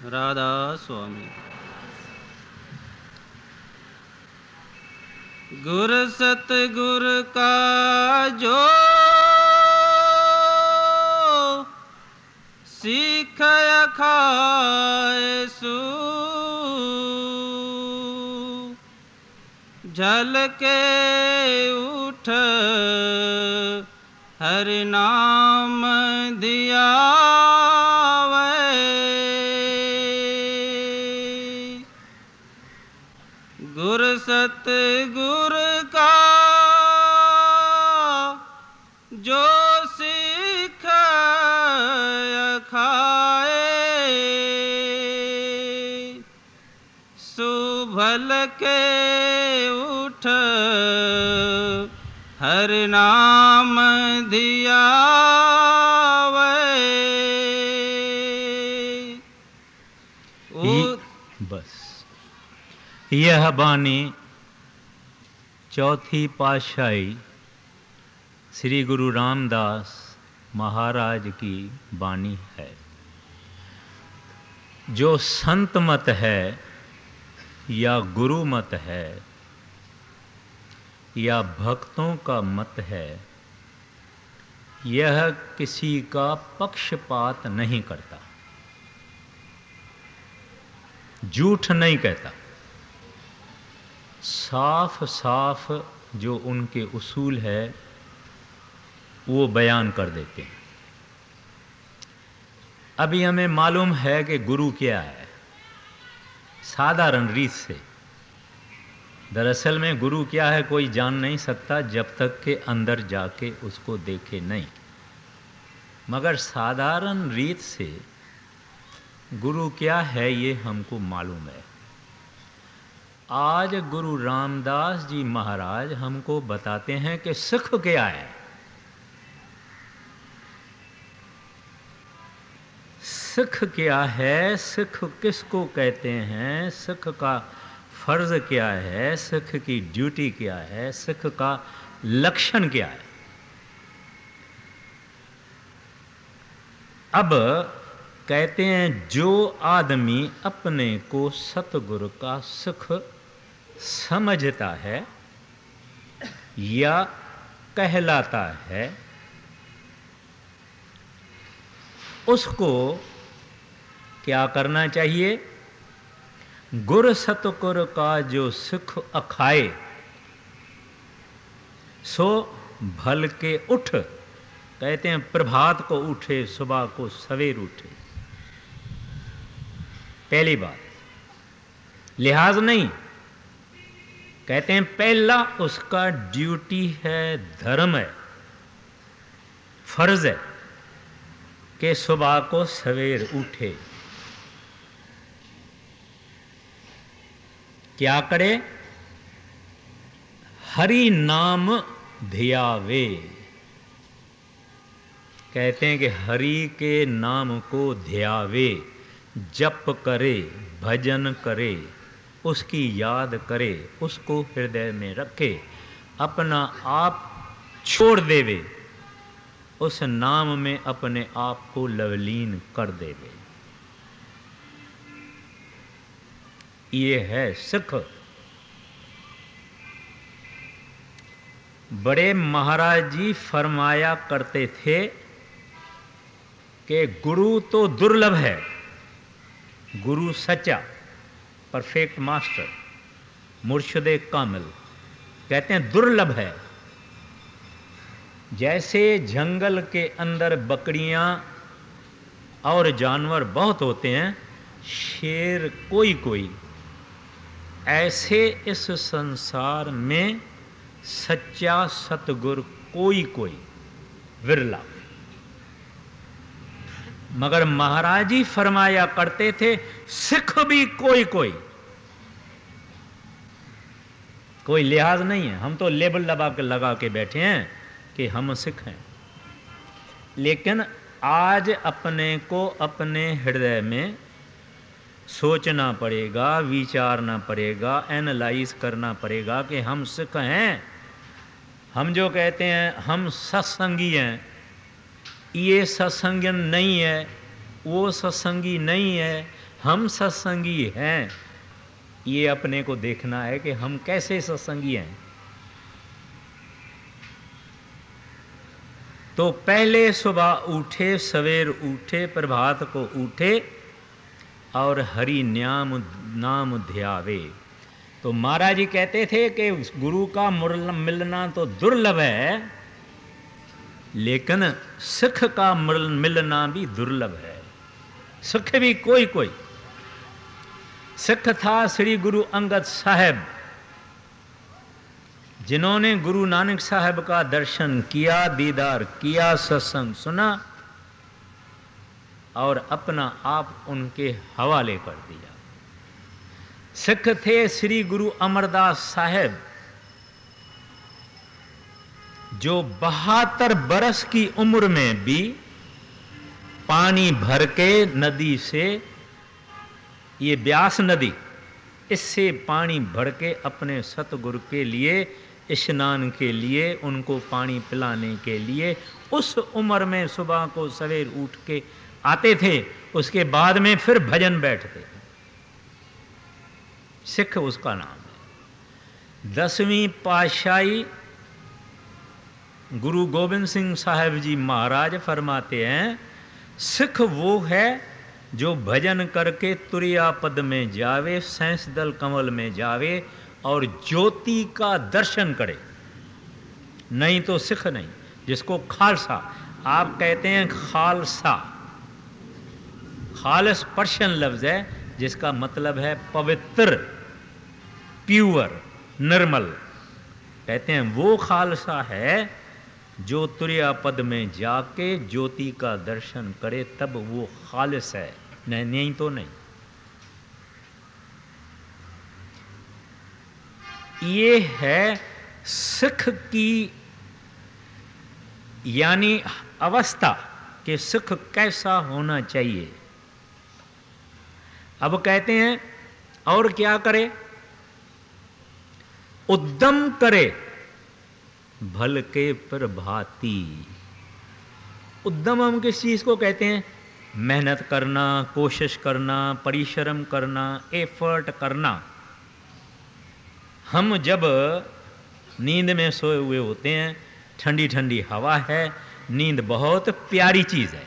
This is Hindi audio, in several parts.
राधा स्वामी। गुर सतगुर का जो सीख खाए सू झलके उठ हरि नाम दिया गुर सतगुर का जो सीख खाए सुभल के उठ हर नाम दिया बस यह बानी चौथी पातशाही श्री गुरु रामदास महाराज की बानी है। जो संत मत है या गुरु मत है या भक्तों का मत है, यह किसी का पक्षपात नहीं करता, झूठ नहीं कहता, साफ साफ जो उनके उसूल है वो बयान कर देते हैं। अभी हमें मालूम है कि गुरु क्या है साधारण रीत से। दरअसल में गुरु क्या है कोई जान नहीं सकता जब तक के अंदर जाके उसको देखे नहीं, मगर साधारण रीत से गुरु क्या है ये हमको मालूम है। आज गुरु रामदास जी महाराज हमको बताते हैं कि सुख क्या है। सुख क्या है, सुख किसको कहते हैं, सुख का फर्ज क्या है, सुख की ड्यूटी क्या है, सुख का लक्षण क्या है। अब कहते हैं जो आदमी अपने को सतगुरु का सुख समझता है या कहलाता है, उसको क्या करना चाहिए? गुर सतगुर का जो सुख अखाए सो भल के उठ। कहते हैं प्रभात को उठे, सुबह को सवेर उठे। पहली बात लिहाज नहीं, कहते हैं पहला उसका ड्यूटी है, धर्म है, फर्ज है कि सुबह को सवेर उठे। क्या करे? हरि नाम धियावे। कहते हैं कि हरि के नाम को ध्यावे, जप करे, भजन करे, उसकी याद करे, उसको हृदय में रखे, अपना आप छोड़ देवे, उस नाम में अपने आप को लवलीन कर देवे। ये है सुख। बड़े महाराज जी फरमाया करते थे कि गुरु तो दुर्लभ है, गुरु सच्चा परफेक्ट मास्टर मुर्शिदे कामिल कहते हैं दुर्लभ है। जैसे जंगल के अंदर बकरियां और जानवर बहुत होते हैं, शेर कोई कोई, ऐसे इस संसार में सच्चा सतगुरु कोई कोई, विरला। मगर महाराज जी फरमाया करते थे सिख भी कोई कोई। कोई लिहाज नहीं है, हम तो लेबल लगा के बैठे हैं कि हम सिख हैं। लेकिन आज अपने को अपने हृदय में सोचना पड़ेगा, विचारना पड़ेगा, एनालाइज करना पड़ेगा कि हम सिख हैं। हम जो कहते हैं हम सत्संगी हैं, ये सत्संगन नहीं है, वो सत्संगी नहीं है, हम सत्संगी हैं, ये अपने को देखना है कि हम कैसे सत्संगी हैं। तो पहले सुबह उठे, सवेर उठे, प्रभात को उठे और हरि नाम ध्यावे। तो महाराज जी कहते थे कि गुरु का मिलना तो दुर्लभ है, लेकिन सिख का मिलना भी दुर्लभ है। सिख भी कोई कोई सिख था श्री गुरु अंगद साहब, जिन्होंने गुरु नानक साहब का दर्शन किया, दीदार किया, सत्संग सुना और अपना आप उनके हवाले कर दिया। सिख थे श्री गुरु अमरदास साहब, जो 72 बरस की उम्र में भी पानी भर के नदी से, ये ब्यास नदी, इससे पानी भर के अपने सतगुरु के लिए, स्नान के लिए, उनको पानी पिलाने के लिए उस उम्र में सुबह को सवेर उठ के आते थे। उसके बाद में फिर भजन बैठते। सिख उसका नाम है। 10वीं पातशाही गुरु गोबिंद सिंह साहब जी महाराज फरमाते हैं, सिख वो है जो भजन करके तुरिया पद में जावे, सैंस दल कमल में जावे और ज्योति का दर्शन करे, नहीं तो सिख नहीं। जिसको खालसा आप कहते हैं, खालसा खालस पर्शियन लफ्ज है, जिसका मतलब है पवित्र, प्योर, निर्मल। कहते हैं वो खालसा है जो तुरिया पद में जाके ज्योति का दर्शन करे, तब वो खालिस है, नहीं तो नहीं। ये है सिख की यानी अवस्था कि सिख कैसा होना चाहिए। अब कहते हैं और क्या करे, उद्यम करे भल के प्रभाती। उद्यम हम किस चीज को कहते हैं? मेहनत करना, कोशिश करना, परिश्रम करना, एफर्ट करना। हम जब नींद में सोए हुए होते हैं, ठंडी ठंडी हवा है, नींद बहुत प्यारी चीज है,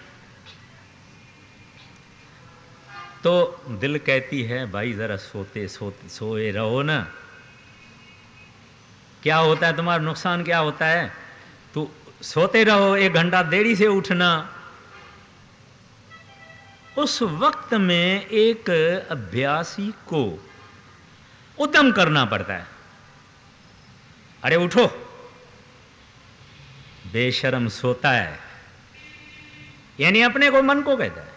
तो दिल कहती है भाई जरा सोए रहो ना। क्या होता है तुम्हारा नुकसान, क्या होता है? तो सोते रहो, 1 घंटा देरी से उठना। उस वक्त में एक अभ्यासी को उद्यम करना पड़ता है। अरे उठो, बेशर्म सोता है, यानी अपने को, मन को कहता है,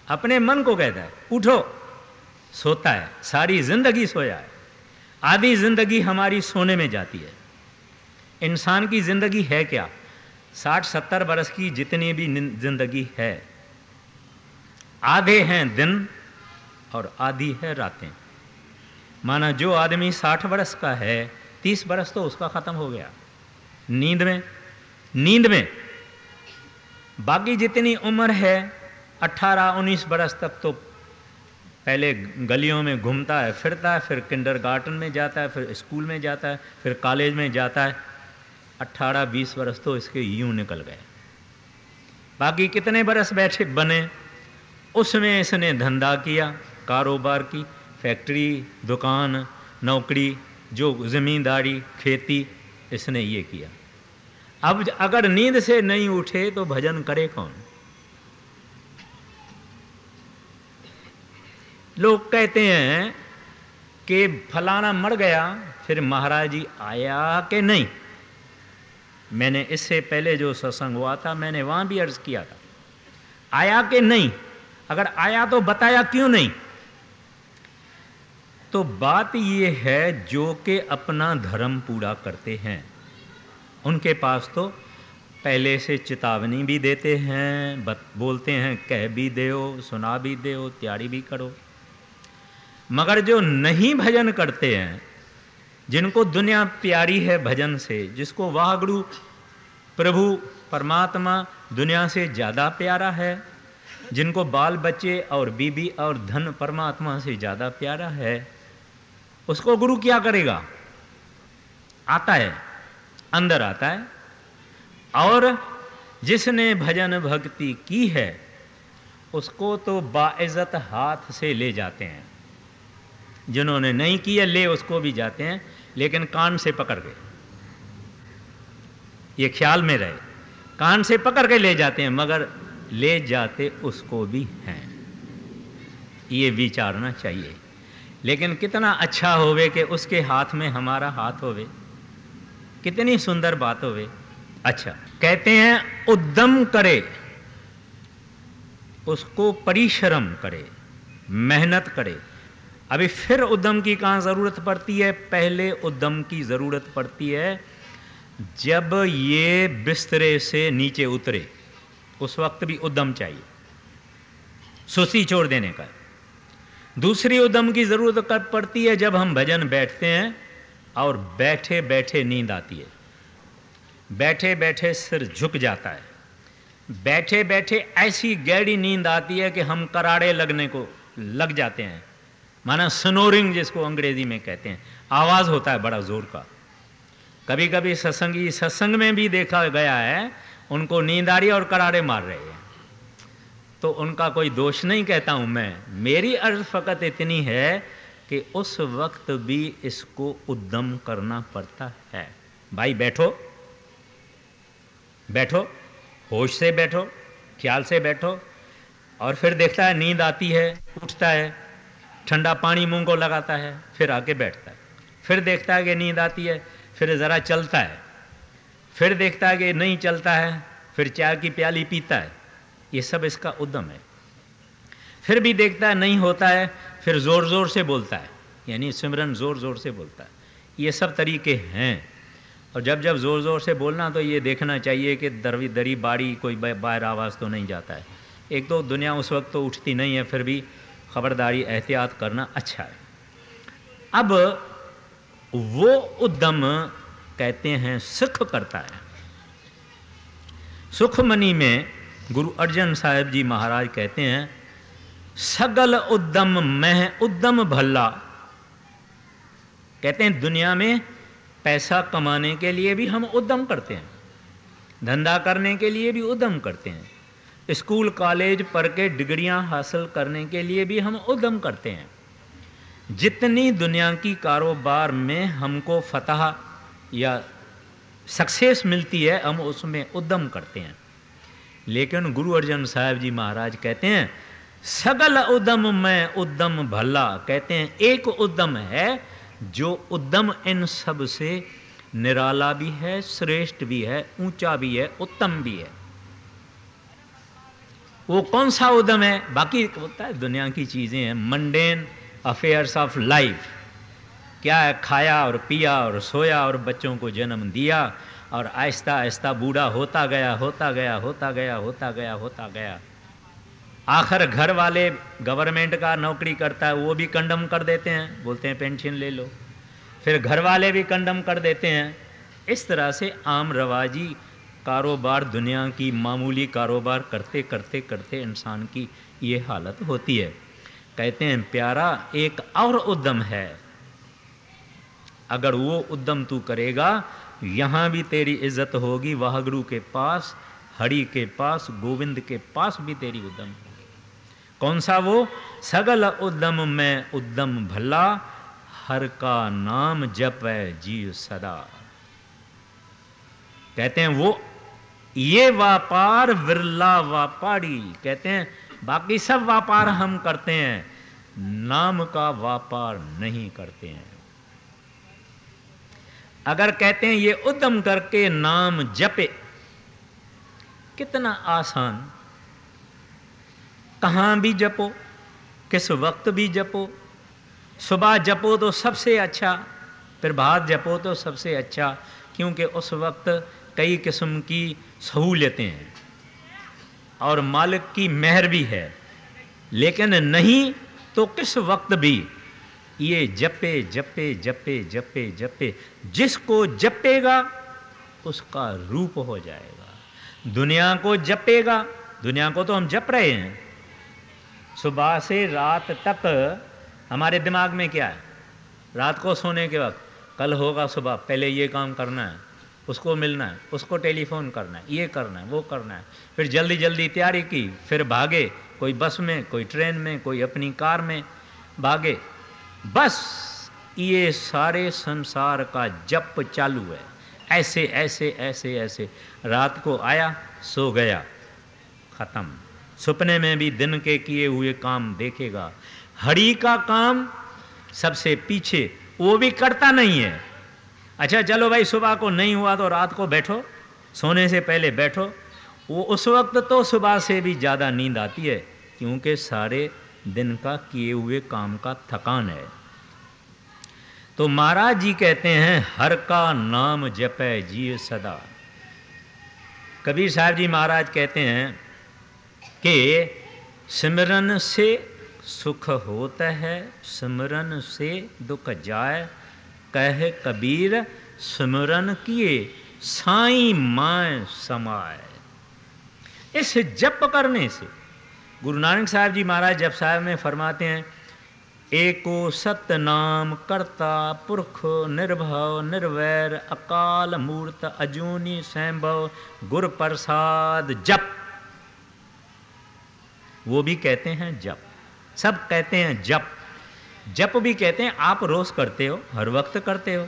अपने मन को कहता है उठो, सोता है, सारी जिंदगी सोया है। आधी जिंदगी हमारी सोने में जाती है। इंसान की जिंदगी है क्या? 60-70 बरस की जितनी भी जिंदगी है, आधे हैं दिन और आधी है रातें। माना जो आदमी 60 बरस का है, 30 बरस तो उसका खत्म हो गया नींद में। बाकी जितनी उम्र है 18-19 बरस तक तो पहले गलियों में घूमता है, फिरता है, फिर किंडरगार्टन में जाता है, फिर स्कूल में जाता है, फिर कॉलेज में जाता है। 18-20 बरस तो इसके यूं निकल गए। बाकी कितने बरस बैठे बने, उसमें इसने धंधा किया, कारोबार की, फैक्ट्री, दुकान, नौकरी, जो ज़मींदारी, खेती, इसने ये किया। अब अगर नींद से नहीं उठे तो भजन करे कौन? लोग कहते हैं कि फलाना मर गया, फिर महाराज जी आया कि नहीं। मैंने इससे पहले जो सत्संग हुआ था, मैंने वहां भी अर्ज किया था, आया कि नहीं? अगर आया तो बताया क्यों नहीं? तो बात ये है, जो कि अपना धर्म पूरा करते हैं, उनके पास तो पहले से चेतावनी भी देते हैं, बोलते हैं कह भी दो, सुना भी दो, तैयारी भी करो। मगर जो नहीं भजन करते हैं, जिनको दुनिया प्यारी है भजन से, जिसको वाहगुरु प्रभु परमात्मा दुनिया से ज़्यादा प्यारा है, जिनको बाल बच्चे और बीबी और धन परमात्मा से ज़्यादा प्यारा है, उसको गुरु क्या करेगा? आता है, अंदर आता है। और जिसने भजन भक्ति की है उसको तो बाइज्जत हाथ से ले जाते हैं, जिन्होंने नहीं की है ले उसको भी जाते हैं, लेकिन कान से पकड़ के, ये ख्याल में रहे, कान से पकड़ के ले जाते हैं, मगर ले जाते उसको भी हैं, ये विचारना चाहिए। लेकिन कितना अच्छा होवे कि उसके हाथ में हमारा हाथ होवे, कितनी सुंदर बात होवे। अच्छा, कहते हैं उद्यम करे, उसको परिश्रम करे, मेहनत करे। अभी फिर उद्यम की कहाँ ज़रूरत पड़ती है? पहले उद्यम की ज़रूरत पड़ती है जब ये बिस्तरे से नीचे उतरे, उस वक्त भी उद्यम चाहिए, सुस्ती छोड़ देने का। दूसरी उद्यम की ज़रूरत कब पड़ती है? जब हम भजन बैठते हैं और बैठे बैठे नींद आती है, बैठे बैठे सिर झुक जाता है, बैठे बैठे ऐसी गहरी नींद आती है कि हम कराड़े लगने को लग जाते हैं, माना स्नोरिंग जिसको अंग्रेजी में कहते हैं, आवाज़ होता है बड़ा ज़ोर का। कभी कभी सत्संग में भी देखा गया है, उनको नींद आ रही है और कराड़े मार रहे हैं, तो उनका कोई दोष नहीं कहता हूं मैं, मेरी अर्ज फ़कत इतनी है कि उस वक्त भी इसको उद्यम करना पड़ता है। भाई बैठो, बैठो, होश से बैठो, ख्याल से बैठो। और फिर देखता है नींद आती है, उठता है, ठंडा पानी मुंह को लगाता है, फिर आके बैठता है, फिर देखता है कि नींद आती है, फिर ज़रा चलता है, फिर देखता है कि नहीं चलता है, फिर चाय की प्याली पीता है। ये सब इसका उद्यम है। फिर भी देखता है नहीं होता है, फिर ज़ोर ज़ोर से बोलता है, यानी सिमरन ज़ोर ज़ोर से बोलता है। ये सब तरीके हैं। और जब जब ज़ोर ज़ोर से बोलना तो ये देखना चाहिए कि दरी बाड़ी कोई बाहर आवाज़ तो नहीं जाता है। एक तो दुनिया उस वक्त तो उठती नहीं है, फिर भी खबरदारी एहतियात करना अच्छा है। अब वो उद्यम कहते हैं सुख करता है। सुखमनी में गुरु अर्जन साहिब जी महाराज कहते हैं, सगल उद्यम में उद्यम भल्ला। कहते हैं दुनिया में पैसा कमाने के लिए भी हम उद्यम करते हैं, धंधा करने के लिए भी उद्यम करते हैं, स्कूल कॉलेज पढ़ के डिग्रियां हासिल करने के लिए भी हम उद्यम करते हैं। जितनी दुनिया की कारोबार में हमको फतह या सक्सेस मिलती है हम उसमें उद्यम करते हैं। लेकिन गुरु अर्जन साहिब जी महाराज कहते हैं सगल उद्यम में उद्यम भला। कहते हैं एक उद्यम है जो उद्यम इन सब से निराला भी है, श्रेष्ठ भी है, ऊंचा भी है, उत्तम भी है। वो कौन सा उद्यम है? बाकी होता है दुनिया की चीज़ें हैं, मंडेन अफेयर्स ऑफ लाइफ। क्या है? खाया और पिया और सोया और बच्चों को जन्म दिया और आहिस्ता आहिस्ता बूढ़ा होता गया, होता गया, होता गया, होता गया, होता गया। आखिर घर वाले गवर्नमेंट का नौकरी करता है वो भी कंडम कर देते हैं, बोलते हैं पेंशन ले लो। फिर घर वाले भी कंडम कर देते हैं। इस तरह से आम रवाजी कारोबार, दुनिया की मामूली कारोबार करते करते करते इंसान की ये हालत होती है। कहते हैं प्यारा एक और उद्यम है, अगर वो उद्यम तू करेगा यहाँ भी तेरी इज्जत होगी, वाहगुरु के पास, हरि के पास, गोविंद के पास भी तेरी उद्यम होगी। कौन सा वो? सगल उद्यम में उद्यम भला, हर का नाम जपै जीव सदा। कहते हैं वो ये व्यापार विरला व्यापारी। कहते हैं बाकी सब व्यापार हम करते हैं, नाम का व्यापार नहीं करते हैं। अगर कहते हैं ये उद्यम करके नाम जपे, कितना आसान, कहाँ भी जपो, किस वक्त भी जपो। सुबह जपो तो सबसे अच्छा, प्रभात जपो तो सबसे अच्छा, क्योंकि उस वक्त कई किस्म की सहूलियतें हैं और मालिक की मेहर भी है। लेकिन नहीं तो किस वक्त भी ये जपे जपे जपे जपे जपे, जिसको जपेगा उसका रूप हो जाएगा। दुनिया को जपेगा, दुनिया को तो हम जप रहे हैं, सुबह से रात तक हमारे दिमाग में क्या है? रात को सोने के वक्त कल होगा सुबह, पहले ये काम करना है, उसको मिलना है, उसको टेलीफोन करना है, ये करना है, वो करना है, फिर जल्दी जल्दी तैयारी की, फिर भागे, कोई बस में, कोई ट्रेन में, कोई अपनी कार में भागे। बस ये सारे संसार का जप चालू है, ऐसे ऐसे ऐसे ऐसे। रात को आया, सो गया, खत्म। सपने में भी दिन के किए हुए काम देखेगा। हरि का काम सबसे पीछे, वो भी करता नहीं है। अच्छा चलो भाई, सुबह को नहीं हुआ तो रात को बैठो, सोने से पहले बैठो। वो उस वक्त तो सुबह से भी ज़्यादा नींद आती है, क्योंकि सारे दिन का किए हुए काम का थकान है। तो महाराज जी कहते हैं, हर का नाम जपै जिय सदा। कबीर साहब जी महाराज कहते हैं कि सिमरन से सुख होता है, सिमरन से दुख जाए। कह कबीर सिमरन किए साईं माय समाए। इस जप करने से गुरु नानक साहब जी महाराज जप साहब में फरमाते हैं, एको सत्य नाम करता पुरख निर्भव निर्वैर अकाल मूर्त अजूनी स्वयंभव गुर प्रसाद जप। वो भी कहते हैं जप, सब कहते हैं जप। जप भी कहते हैं। आप रोज करते हो, हर वक्त करते हो।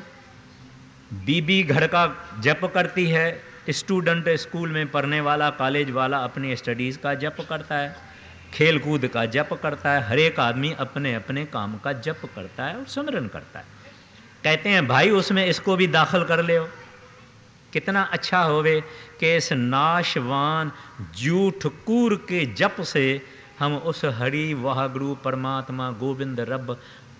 बीबी घर का जप करती है, स्टूडेंट स्कूल में पढ़ने वाला, कॉलेज वाला अपनी स्टडीज़ का जप करता है, खेल कूद का जप करता है। हर एक आदमी अपने अपने काम का जप करता है और सिमरन करता है। कहते हैं भाई उसमें इसको भी दाखिल कर ले हो, कितना अच्छा होवे कि इस नाशवान झूठ कूर के जप से हम उस हरि वाहगुरु परमात्मा गोविंद रब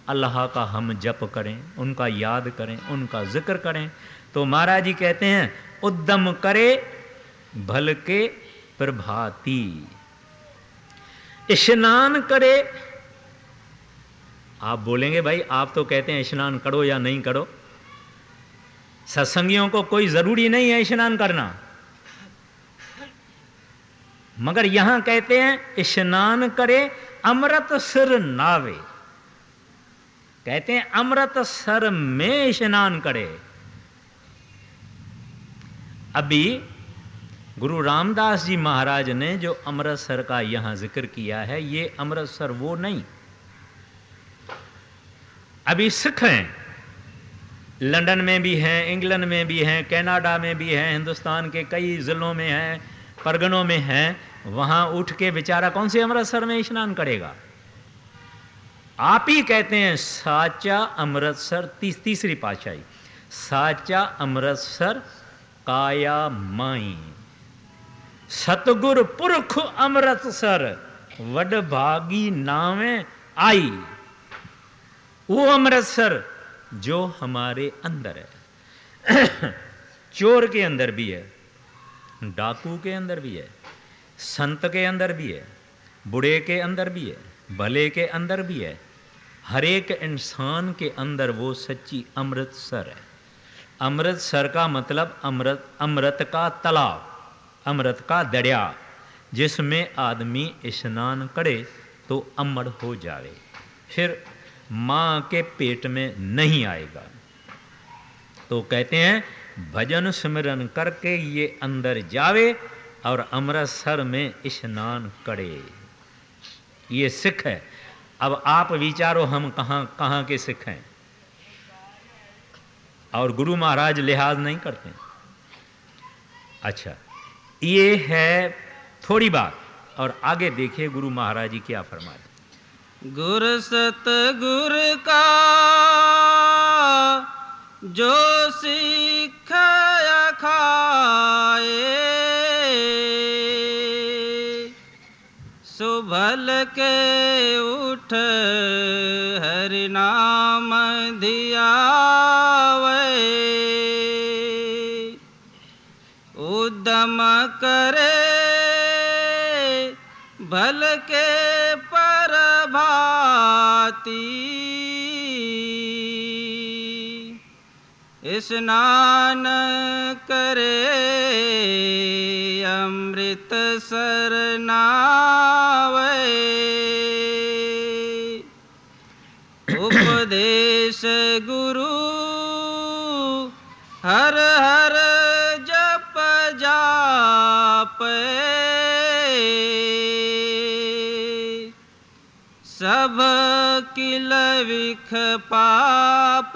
अल्लाह का हम जप करें, उनका याद करें, उनका जिक्र करें। तो महाराज जी कहते हैं, उद्यम करे भल के प्रभाती, स्नान करे। आप बोलेंगे भाई आप तो कहते हैं स्नान करो या नहीं करो, सत्संगियों को कोई जरूरी नहीं है स्नान करना, मगर यहां कहते हैं स्नान करे अमृत सिर नावे। कहते हैं अमृत सर में स्नान करे। अभी गुरु रामदास जी महाराज ने जो अमृतसर का यहां जिक्र किया है, ये अमृतसर वो नहीं। अभी सिख हैं, लंदन में भी हैं, इंग्लैंड में भी हैं, कनाडा में भी हैं, हिंदुस्तान के कई जिलों में हैं, परगनों में हैं। वहां उठ के बेचारा कौन से अमृतसर में स्नान करेगा? आप ही कहते हैं साचा अमृतसर, तीसरी पातशाही, साचा अमृतसर काया माई, सतगुर पुरख अमृतसर वड भागी नावे आई। वो अमृतसर जो हमारे अंदर है, चोर के अंदर भी है, डाकू के अंदर भी है, संत के अंदर भी है, बूढ़े के अंदर भी है, भले के अंदर भी है। हर एक इंसान के अंदर वो सच्ची अमृतसर है। अमृतसर का मतलब अमृत, अमृत का तालाब, अमृत का दरिया, जिसमें आदमी स्नान करे तो अमर हो जाए, फिर माँ के पेट में नहीं आएगा। तो कहते हैं भजन सिमरन करके ये अंदर जावे और अमृतसर में स्नान करे। ये सिख है। अब आप विचारो हम कहाँ कहाँ के सिख हैं और गुरु महाराज लिहाज नहीं करते। अच्छा, ये है थोड़ी बात, और आगे देखिए गुरु महाराज जी क्या फरमाते। गुर सतगुर का जो सिखाया खाए, सो भल के उठ हरि नाम धियावे, उद्यम करे भल के स्नान करे अमृत सर नावे। से गुरु हर हर जप जापे, सब किल विख पाप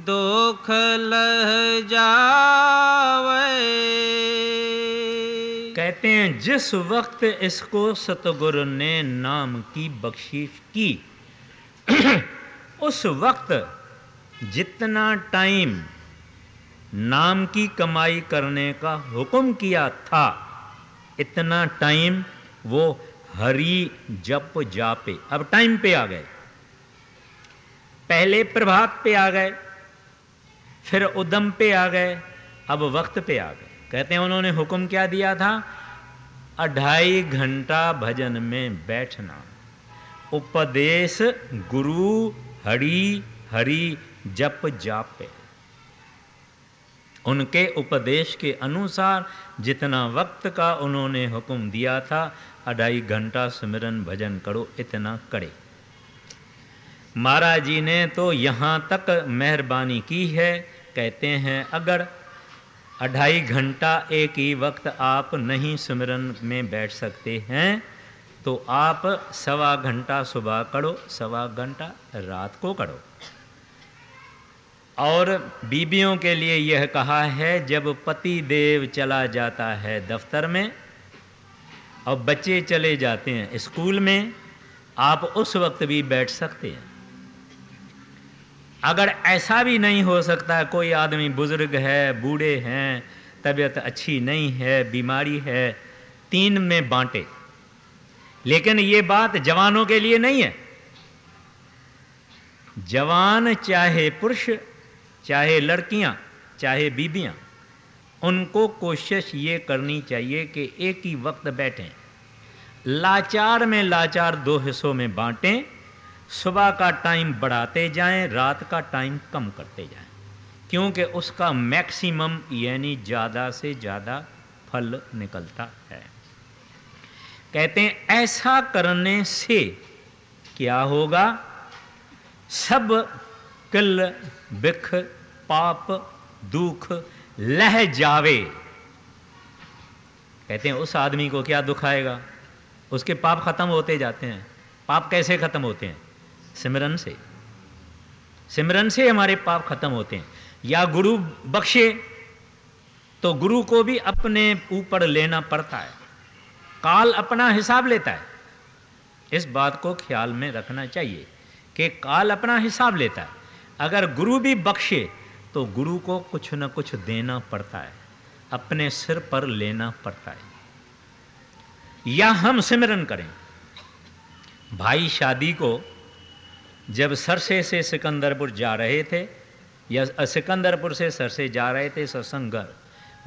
दोख लह जावे। कहते हैं जिस वक्त इसको सतगुरु ने नाम की बख्शिश की उस वक्त जितना टाइम नाम की कमाई करने का हुक्म किया था इतना टाइम वो हरि जप जापे। अब टाइम पे आ गए, पहले प्रभात पे आ गए, फिर उदम पे आ गए, अब वक्त पे आ गए। कहते हैं उन्होंने हुक्म क्या दिया था? 2.5 घंटा भजन में बैठना, उपदेश गुरु हरि हरि जप जापे। उनके उपदेश के अनुसार जितना वक्त का उन्होंने हुक्म दिया था 2.5 घंटा सिमरन भजन करो, इतना करे। महाराज जी ने तो यहाँ तक मेहरबानी की है, कहते हैं अगर 2.5 घंटा एक ही वक्त आप नहीं सिमरन में बैठ सकते हैं तो आप 1.25 घंटा सुबह करो, 1.25 घंटा रात को करो। और बीबियों के लिए यह कहा है जब पति देव चला जाता है दफ्तर में और बच्चे चले जाते हैं स्कूल में, आप उस वक्त भी बैठ सकते हैं। अगर ऐसा भी नहीं हो सकता, कोई आदमी बुजुर्ग है, बूढ़े हैं, तबीयत अच्छी नहीं है, बीमारी है, 3 में बांटे। लेकिन ये बात जवानों के लिए नहीं है। जवान चाहे पुरुष, चाहे लड़कियां, चाहे बीबियां, उनको कोशिश ये करनी चाहिए कि एक ही वक्त बैठें। लाचार में लाचार 2 हिस्सों में बांटें, सुबह का टाइम बढ़ाते जाएं, रात का टाइम कम करते जाएं, क्योंकि उसका मैक्सिमम यानी ज़्यादा से ज़्यादा फल निकलता है। कहते हैं ऐसा करने से क्या होगा? सब किल बिख पाप दुख लह जावे। कहते हैं उस आदमी को क्या दुख आएगा? उसके पाप खत्म होते जाते हैं। पाप कैसे खत्म होते हैं? सिमरन से। सिमरन से हमारे पाप खत्म होते हैं। या गुरु बख्शे तो गुरु को भी अपने ऊपर लेना पड़ता है, काल अपना हिसाब लेता है। इस बात को ख्याल में रखना चाहिए कि काल अपना हिसाब लेता है। अगर गुरु भी बख्शे तो गुरु को कुछ न कुछ देना पड़ता है, अपने सिर पर लेना पड़ता है। या हम सिमरन करें। भाई शादी को जब सरसे से सिकंदरपुर जा रहे थे या सिकंदरपुर से सरसे जा रहे थे सत्संग घर,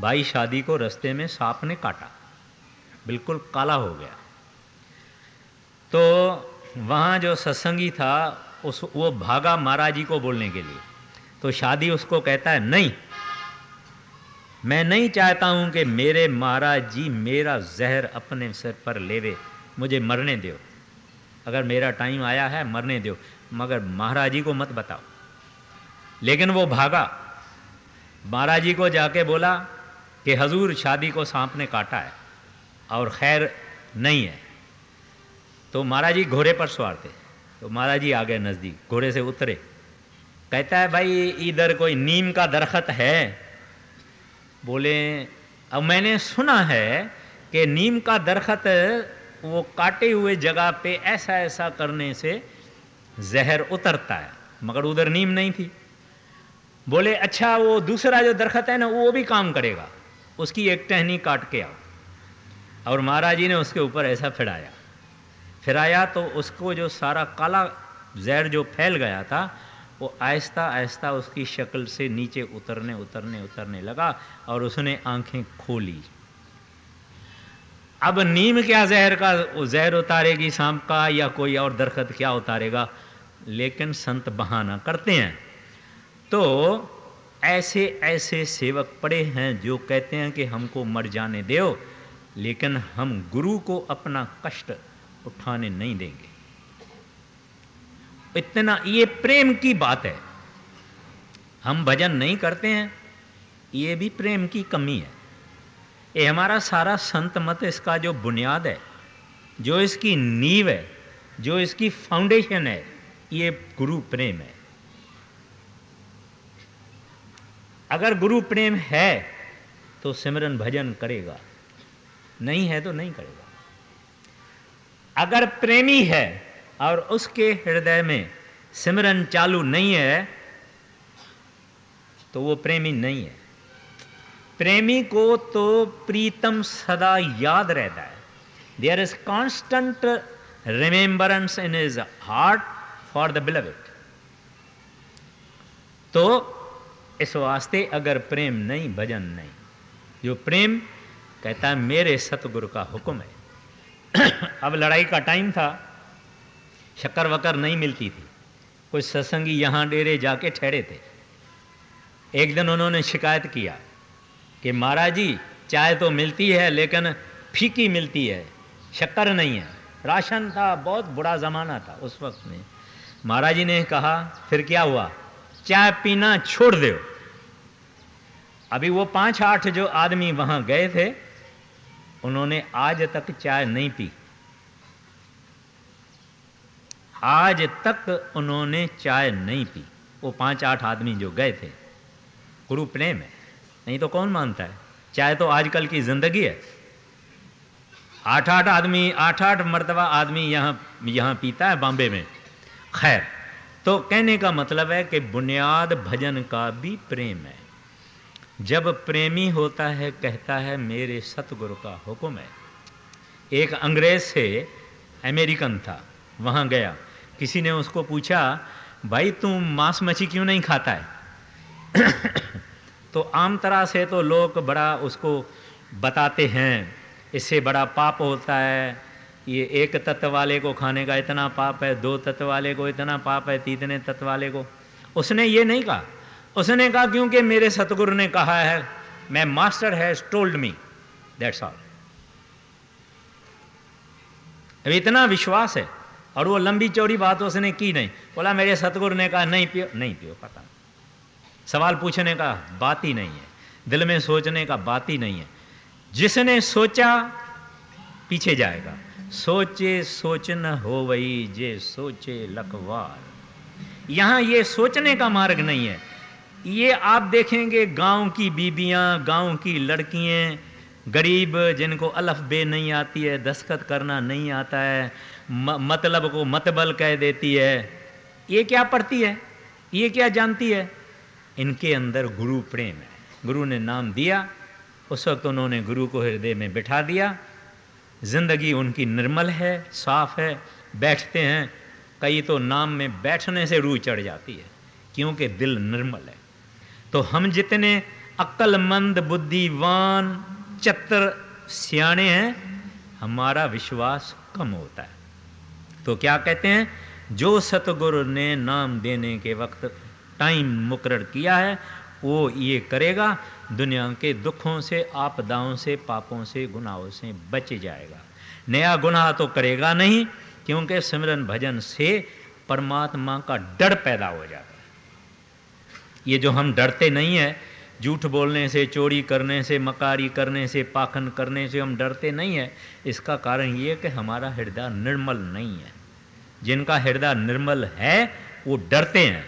भाई शादी को रास्ते में सांप ने काटा, बिल्कुल काला हो गया। तो वहाँ जो सत्संगी था वो भागा महाराज जी को बोलने के लिए। तो शादी उसको कहता है नहीं, मैं नहीं चाहता हूँ कि मेरे महाराज जी मेरा जहर अपने सिर पर लेवे, मुझे मरने दो। अगर मेरा टाइम आया है मरने दो, मगर महाराज जी को मत बताओ। लेकिन वो भागा, महाराज जी को जाके बोला कि हजूर शादी को सांप ने काटा है और खैर नहीं है। तो महाराज जी घोड़े पर सवार थे, तो महाराज जी आ गए नज़दीक, घोड़े से उतरे। कहता है भाई इधर कोई नीम का दरख्त है? बोले अब मैंने सुना है कि नीम का दरख्त वो काटे हुए जगह पे ऐसा ऐसा करने से जहर उतरता है, मगर उधर नीम नहीं थी। बोले अच्छा वो दूसरा जो दरख्त है ना वो भी काम करेगा, उसकी एक टहनी काट के आओ। और महाराज जी ने उसके ऊपर ऐसा फिराया तो उसको जो सारा काला जहर जो फैल गया था वो आहिस्ता आहिस्ता उसकी शक्ल से नीचे उतरने लगा और उसने आंखें खोली। अब नीम क्या जहर उतारेगी सांप का, या कोई और दरख्त क्या उतारेगा? लेकिन संत बहाना करते हैं। तो ऐसे ऐसे सेवक पड़े हैं जो कहते हैं कि हमको मर जाने दो, लेकिन हम गुरु को अपना कष्ट उठाने नहीं देंगे। इतना, ये प्रेम की बात है। हम भजन नहीं करते हैं, ये भी प्रेम की कमी है। ये हमारा सारा संत मत, इसका जो बुनियाद है, जो इसकी नींव है, जो इसकी फाउंडेशन है, ये गुरु प्रेम है। अगर गुरु प्रेम है तो सिमरन भजन करेगा, नहीं है तो नहीं करेगा। अगर प्रेमी है और उसके हृदय में सिमरन चालू नहीं है तो वो प्रेमी नहीं है। प्रेमी को तो प्रीतम सदा याद रहता है। There is constant remembrance in his heart for the beloved. तो इस वास्ते अगर प्रेम नहीं, भजन नहीं। जो प्रेम कहता है मेरे सतगुरु का हुक्म है। अब लड़ाई का टाइम था, शक्कर वक्कर नहीं मिलती थी, कुछ सत्संगी यहाँ डेरे जाके ठहरे थे। एक दिन उन्होंने शिकायत किया कि महाराज जी चाय तो मिलती है लेकिन फीकी मिलती है, शक्कर नहीं है। राशन था, बहुत बुरा ज़माना था उस वक्त में। महाराज जी ने कहा फिर क्या हुआ, चाय पीना छोड़ दो। अभी वो 5-8 जो आदमी वहाँ गए थे, उन्होंने आज तक चाय नहीं पी। आज तक उन्होंने चाय नहीं पी, वो 5-8 आदमी जो गए थे। गुरु प्रेम है, नहीं तो कौन मानता है। चाय तो आजकल की जिंदगी है। 8-8 आदमी, 8-8 मर्तबा आदमी यहाँ पीता है बॉम्बे में। खैर, तो कहने का मतलब है कि बुनियाद भजन का भी प्रेम है। जब प्रेमी होता है, कहता है मेरे सतगुरु का हुक्म है। एक अंग्रेज से अमेरिकन था, वहाँ गया, किसी ने उसको पूछा भाई तुम मांस मच्छी क्यों नहीं खाता है? तो आम तरह से तो लोग बड़ा उसको बताते हैं इससे बड़ा पाप होता है, ये एक तत्व वाले को खाने का इतना पाप है, 2 तत्व वाले को इतना पाप है, 3 तत्व वाले को। उसने ये नहीं कहा, उसने कहा क्योंकि मेरे सतगुरु ने कहा है, मैं master has told me, that's all. अब इतना विश्वास है, और वो लंबी चौड़ी बात उसने की नहीं। बोला मेरे सतगुरु ने कहा नहीं पियो, नहीं पियो, पता। सवाल पूछने का बात ही नहीं है, दिल में सोचने का बात ही नहीं है। जिसने सोचा पीछे जाएगा। सोचे सोच न हो वही जे सोचे लखवार। यहाँ ये सोचने का मार्ग नहीं है। ये आप देखेंगे गांव की बीबियां, गांव की लड़कियां, गरीब जिनको अलफ बे नहीं आती है, दस्तखत करना नहीं आता है, मतलब को मतबल कह देती है, ये क्या पढ़ती है, ये क्या जानती है? इनके अंदर गुरु प्रेम है। गुरु ने नाम दिया, उस वक्त उन्होंने गुरु को हृदय में बिठा दिया। जिंदगी उनकी निर्मल है, साफ है, बैठते हैं। कई तो नाम में बैठने से रूह चढ़ जाती है, क्योंकि दिल निर्मल है। तो हम जितने अक्लमंद, बुद्धिवान, चतुर, सियाणे हैं, हमारा विश्वास कम होता है। तो क्या कहते हैं, जो सतगुरु ने नाम देने के वक्त टाइम मुकर्रर किया है वो ये करेगा, दुनिया के दुखों से, आपदाओं से, पापों से, गुनाहों से बच जाएगा। नया गुनाह तो करेगा नहीं, क्योंकि सिमरन भजन से परमात्मा का डर पैदा हो जाता है। ये जो हम डरते नहीं है, झूठ बोलने से, चोरी करने से, मकारी करने से, पाखंड करने से हम डरते नहीं है, इसका कारण ये कि हमारा हृदय निर्मल नहीं है। जिनका हृदय निर्मल है वो डरते हैं,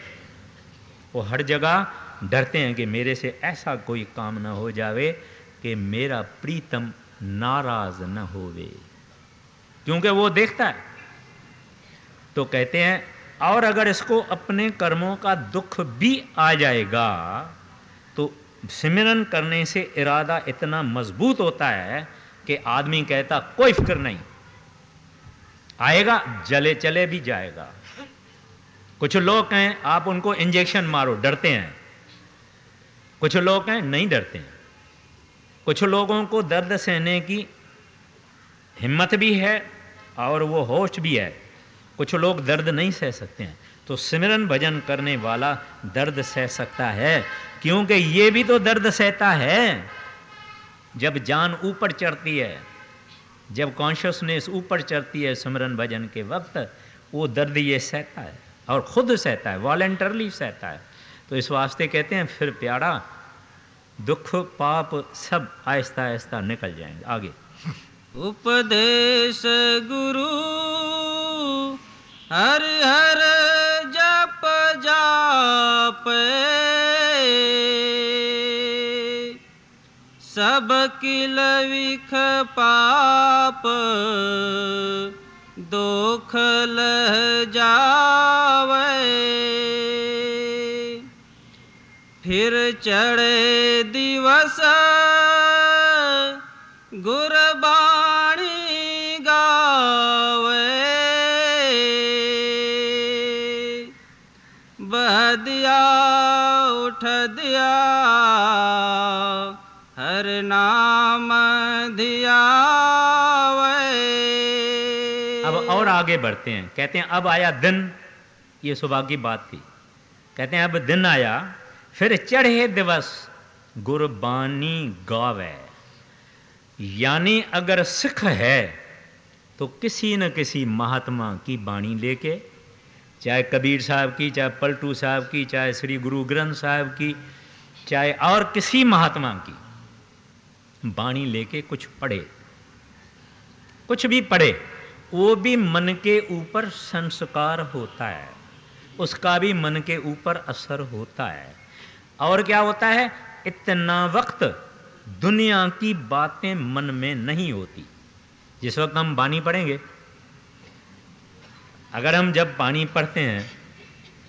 वो हर जगह डरते हैं कि मेरे से ऐसा कोई काम न हो जावे कि मेरा प्रीतम नाराज न होवे, क्योंकि वो देखता है। तो कहते हैं, और अगर इसको अपने कर्मों का दुख भी आ जाएगा तो सिमरन करने से इरादा इतना मजबूत होता है कि आदमी कहता कोई फिक्र नहीं, आएगा जले चले भी जाएगा। कुछ लोग हैं आप उनको इंजेक्शन मारो, डरते हैं। कुछ लोग हैं नहीं डरते हैं। कुछ लोगों को दर्द सहने की हिम्मत भी है और वो होश भी है। कुछ लोग दर्द नहीं सह सकते हैं। तो सिमरन भजन करने वाला दर्द सह सकता है, क्योंकि ये भी तो दर्द सहता है। जब जान ऊपर चढ़ती है, जब कॉन्शियसनेस ऊपर चढ़ती है सिमरन भजन के वक्त, वो दर्द ये सहता है। और खुद सहता है, वॉलेंटरली सहता है। तो इस वास्ते कहते हैं फिर प्यारा दुख पाप सब आहिस्ता आहिस्ता निकल जाएंगे। आगे उपदेश गुरु हर हर जप जापे, सब किल विख पाप दोख लह जावे। फिर चढ़े दिवस गुरबाणी गावे, बह दिया उठ दिया हर नाम धियावे। अब और आगे बढ़ते हैं। कहते हैं अब आया दिन, ये सुबह की बात थी। कहते हैं अब दिन आया, फिर चढ़े दिवस गुरबानी गावे। यानी अगर सिख है तो किसी न किसी महात्मा की बाणी लेके, चाहे कबीर साहब की, चाहे पलटू साहब की, चाहे श्री गुरु ग्रंथ साहब की, चाहे और किसी महात्मा की बाणी लेके कुछ पढ़े, कुछ भी पढ़े, वो भी मन के ऊपर संस्कार होता है, उसका भी मन के ऊपर असर होता है। और क्या होता है, इतना वक्त दुनिया की बातें मन में नहीं होती। जिस वक्त हम बानी पढ़ेंगे, अगर हम जब बानी पढ़ते हैं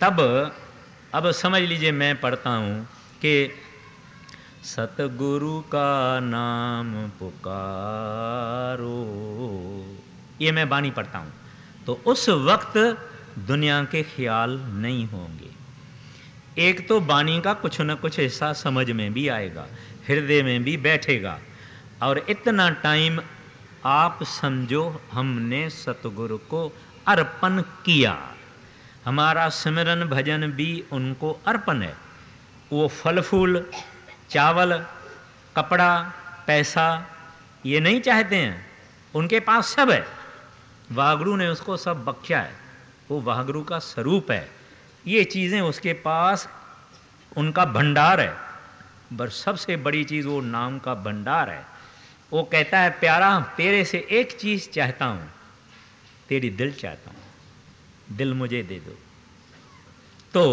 तब, अब समझ लीजिए मैं पढ़ता हूँ कि सतगुरु का नाम पुकारो, ये मैं बानी पढ़ता हूँ, तो उस वक्त दुनिया के ख्याल नहीं होंगे। एक तो बानी का कुछ न कुछ हिस्सा समझ में भी आएगा, हृदय में भी बैठेगा, और इतना टाइम आप समझो हमने सतगुरु को अर्पण किया, हमारा सिमरन भजन भी उनको अर्पण है। वो फल फूल, चावल, कपड़ा, पैसा ये नहीं चाहते हैं, उनके पास सब है। वाहगुरु ने उसको सब बख्शा है, वो वाहगुरु का स्वरूप है, ये चीज़ें उसके पास उनका भंडार है। बस सबसे बड़ी चीज़ वो नाम का भंडार है। वो कहता है प्यारा तेरे से एक चीज़ चाहता हूँ, तेरी दिल चाहता हूँ, दिल मुझे दे दो। तो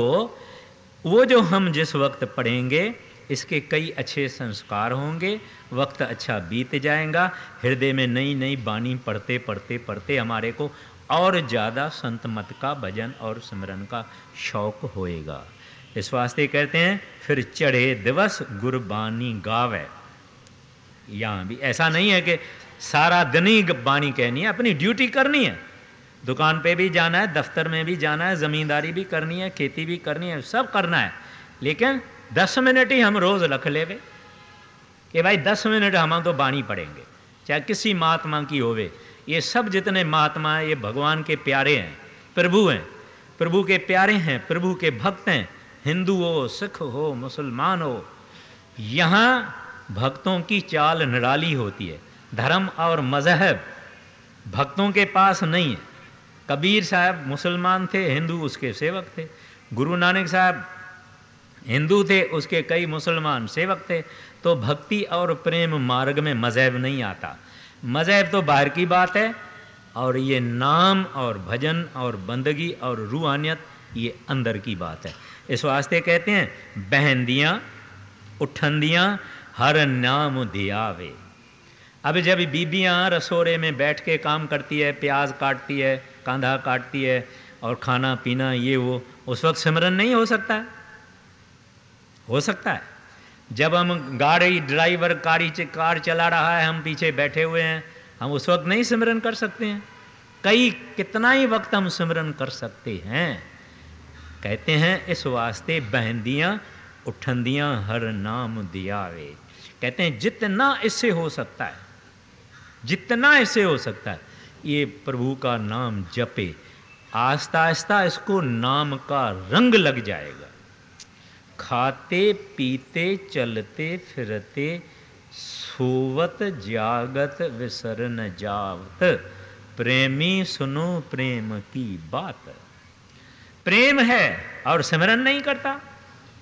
वो जो हम जिस वक्त पढ़ेंगे इसके कई अच्छे संस्कार होंगे, वक्त अच्छा बीत जाएगा, हृदय में नई नई बानी पढ़ते पढ़ते पढ़ते हमारे को और ज़्यादा संत मत का भजन और सिमरन का शौक होएगा। इस वास्ते कहते हैं फिर चढ़े दिवस गुरबानी गावे। यहाँ भी ऐसा नहीं है कि सारा दिन ही बानी कहनी है, अपनी ड्यूटी करनी है, दुकान पे भी जाना है, दफ्तर में भी जाना है, ज़मींदारी भी करनी है, खेती भी करनी है, सब करना है, लेकिन 10 मिनट ही हम रोज़ रख लेवे कि भाई 10 मिनट हम तो बानी पढ़ेंगे, चाहे किसी महात्मा की होवे। ये सब जितने महात्मा हैं ये भगवान के प्यारे हैं, प्रभु हैं, प्रभु के प्यारे हैं, प्रभु के भक्त हैं, हिंदू हो, सिख हो, मुसलमान हो। यहाँ भक्तों की चाल निराली होती है। धर्म और मजहब भक्तों के पास नहीं है। कबीर साहब मुसलमान थे, हिंदू उसके सेवक थे। गुरु नानक साहब हिंदू थे, उसके कई मुसलमान सेवक थे। तो भक्ति और प्रेम मार्ग में मजहब नहीं आता। मजहब तो बाहर की बात है, और ये नाम और भजन और बंदगी और रूहानियत ये अंदर की बात है। इस वास्ते कहते हैं बहंदियाँ उठंदियाँ हर नाम धियावे। अब जब बीबियाँ रसोड़े में बैठ के काम करती है, प्याज काटती है, कांधा काटती है और खाना पीना ये वो, उस वक्त सिमरन नहीं हो सकता है? हो सकता है। जब हम गाड़ी ड्राइवर कार चला रहा है, हम पीछे बैठे हुए हैं, हम उस वक्त नहीं सिमरन कर सकते हैं? कितना ही वक्त हम सिमरन कर सकते हैं। कहते हैं इस वास्ते बहंदियाँ उठंदियाँ हर नाम दियावे। कहते हैं जितना इससे हो सकता है, जितना इससे हो सकता है, ये प्रभु का नाम जपे, आस्ता आस्ता इसको नाम का रंग लग जाएगा। खाते पीते चलते फिरते सोवत जागत विसर न जावत, प्रेमी सुनो प्रेम की बात। प्रेम है और सिमरन नहीं करता,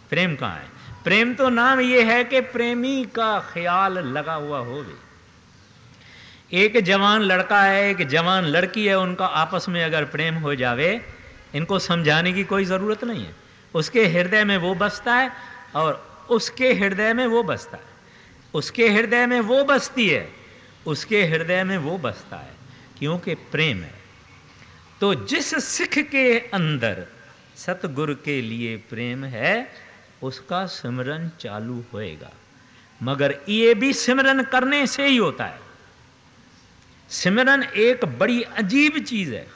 प्रेम कहाँ है? प्रेम तो नाम ये है कि प्रेमी का ख्याल लगा हुआ हो। एक जवान लड़का है, एक जवान लड़की है, उनका आपस में अगर प्रेम हो जावे, इनको समझाने की कोई ज़रूरत नहीं है। उसके हृदय में वो बसता है और उसके हृदय में वो बसता है, उसके हृदय में वो बसती है, उसके हृदय में वो बसता है, क्योंकि प्रेम है। तो जिस सिख के अंदर सतगुरु के लिए प्रेम है, उसका सिमरन चालू होएगा। मगर ये भी सिमरन करने से ही होता है। सिमरन एक बड़ी अजीब चीज है,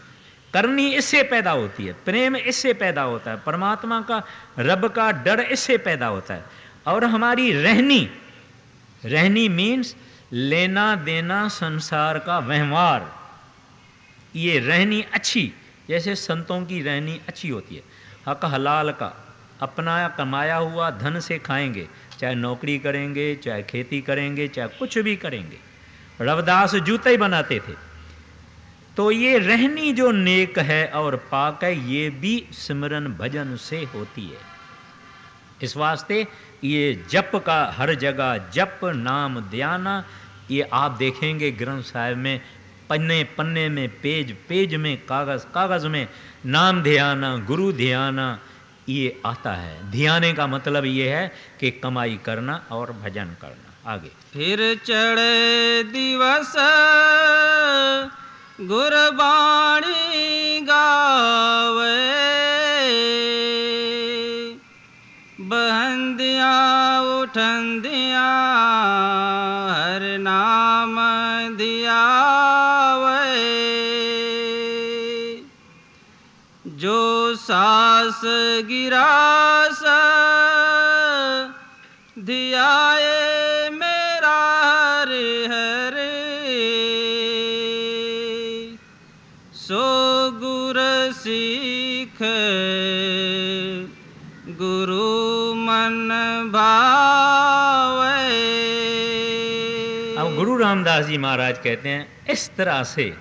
करनी इससे पैदा होती है, प्रेम इससे पैदा होता है, परमात्मा का, रब का डर इससे पैदा होता है। और हमारी रहनी, रहनी मीन्स लेना देना, संसार का व्यवहार, ये रहनी अच्छी, जैसे संतों की रहनी अच्छी होती है। हक हलाल का, अपना कमाया हुआ धन से खाएंगे, चाहे नौकरी करेंगे, चाहे खेती करेंगे, चाहे कुछ भी करेंगे। रविदास जूते ही बनाते थे। तो ये रहनी जो नेक है और पाक है, ये भी सिमरन भजन से होती है। इस वास्ते ये जप का हर जगह जप, नाम ध्याना, ये आप देखेंगे ग्रंथ साहिब में पन्ने पन्ने में, पेज पेज में, कागज कागज में नाम ध्याना, गुरु ध्याना, ये आता है। ध्याने का मतलब ये है कि कमाई करना और भजन करना। आगे फिर चढ़े दिवस गुरबाणी गावे, बहंदिया उठंदिया हर नाम धियावे, जो सास गिरास धियाए मेरा हरे हरे, सो गुर सीख गुरु मन भावे। अब गुरु रामदास जी महाराज कहते हैं, इस तरह से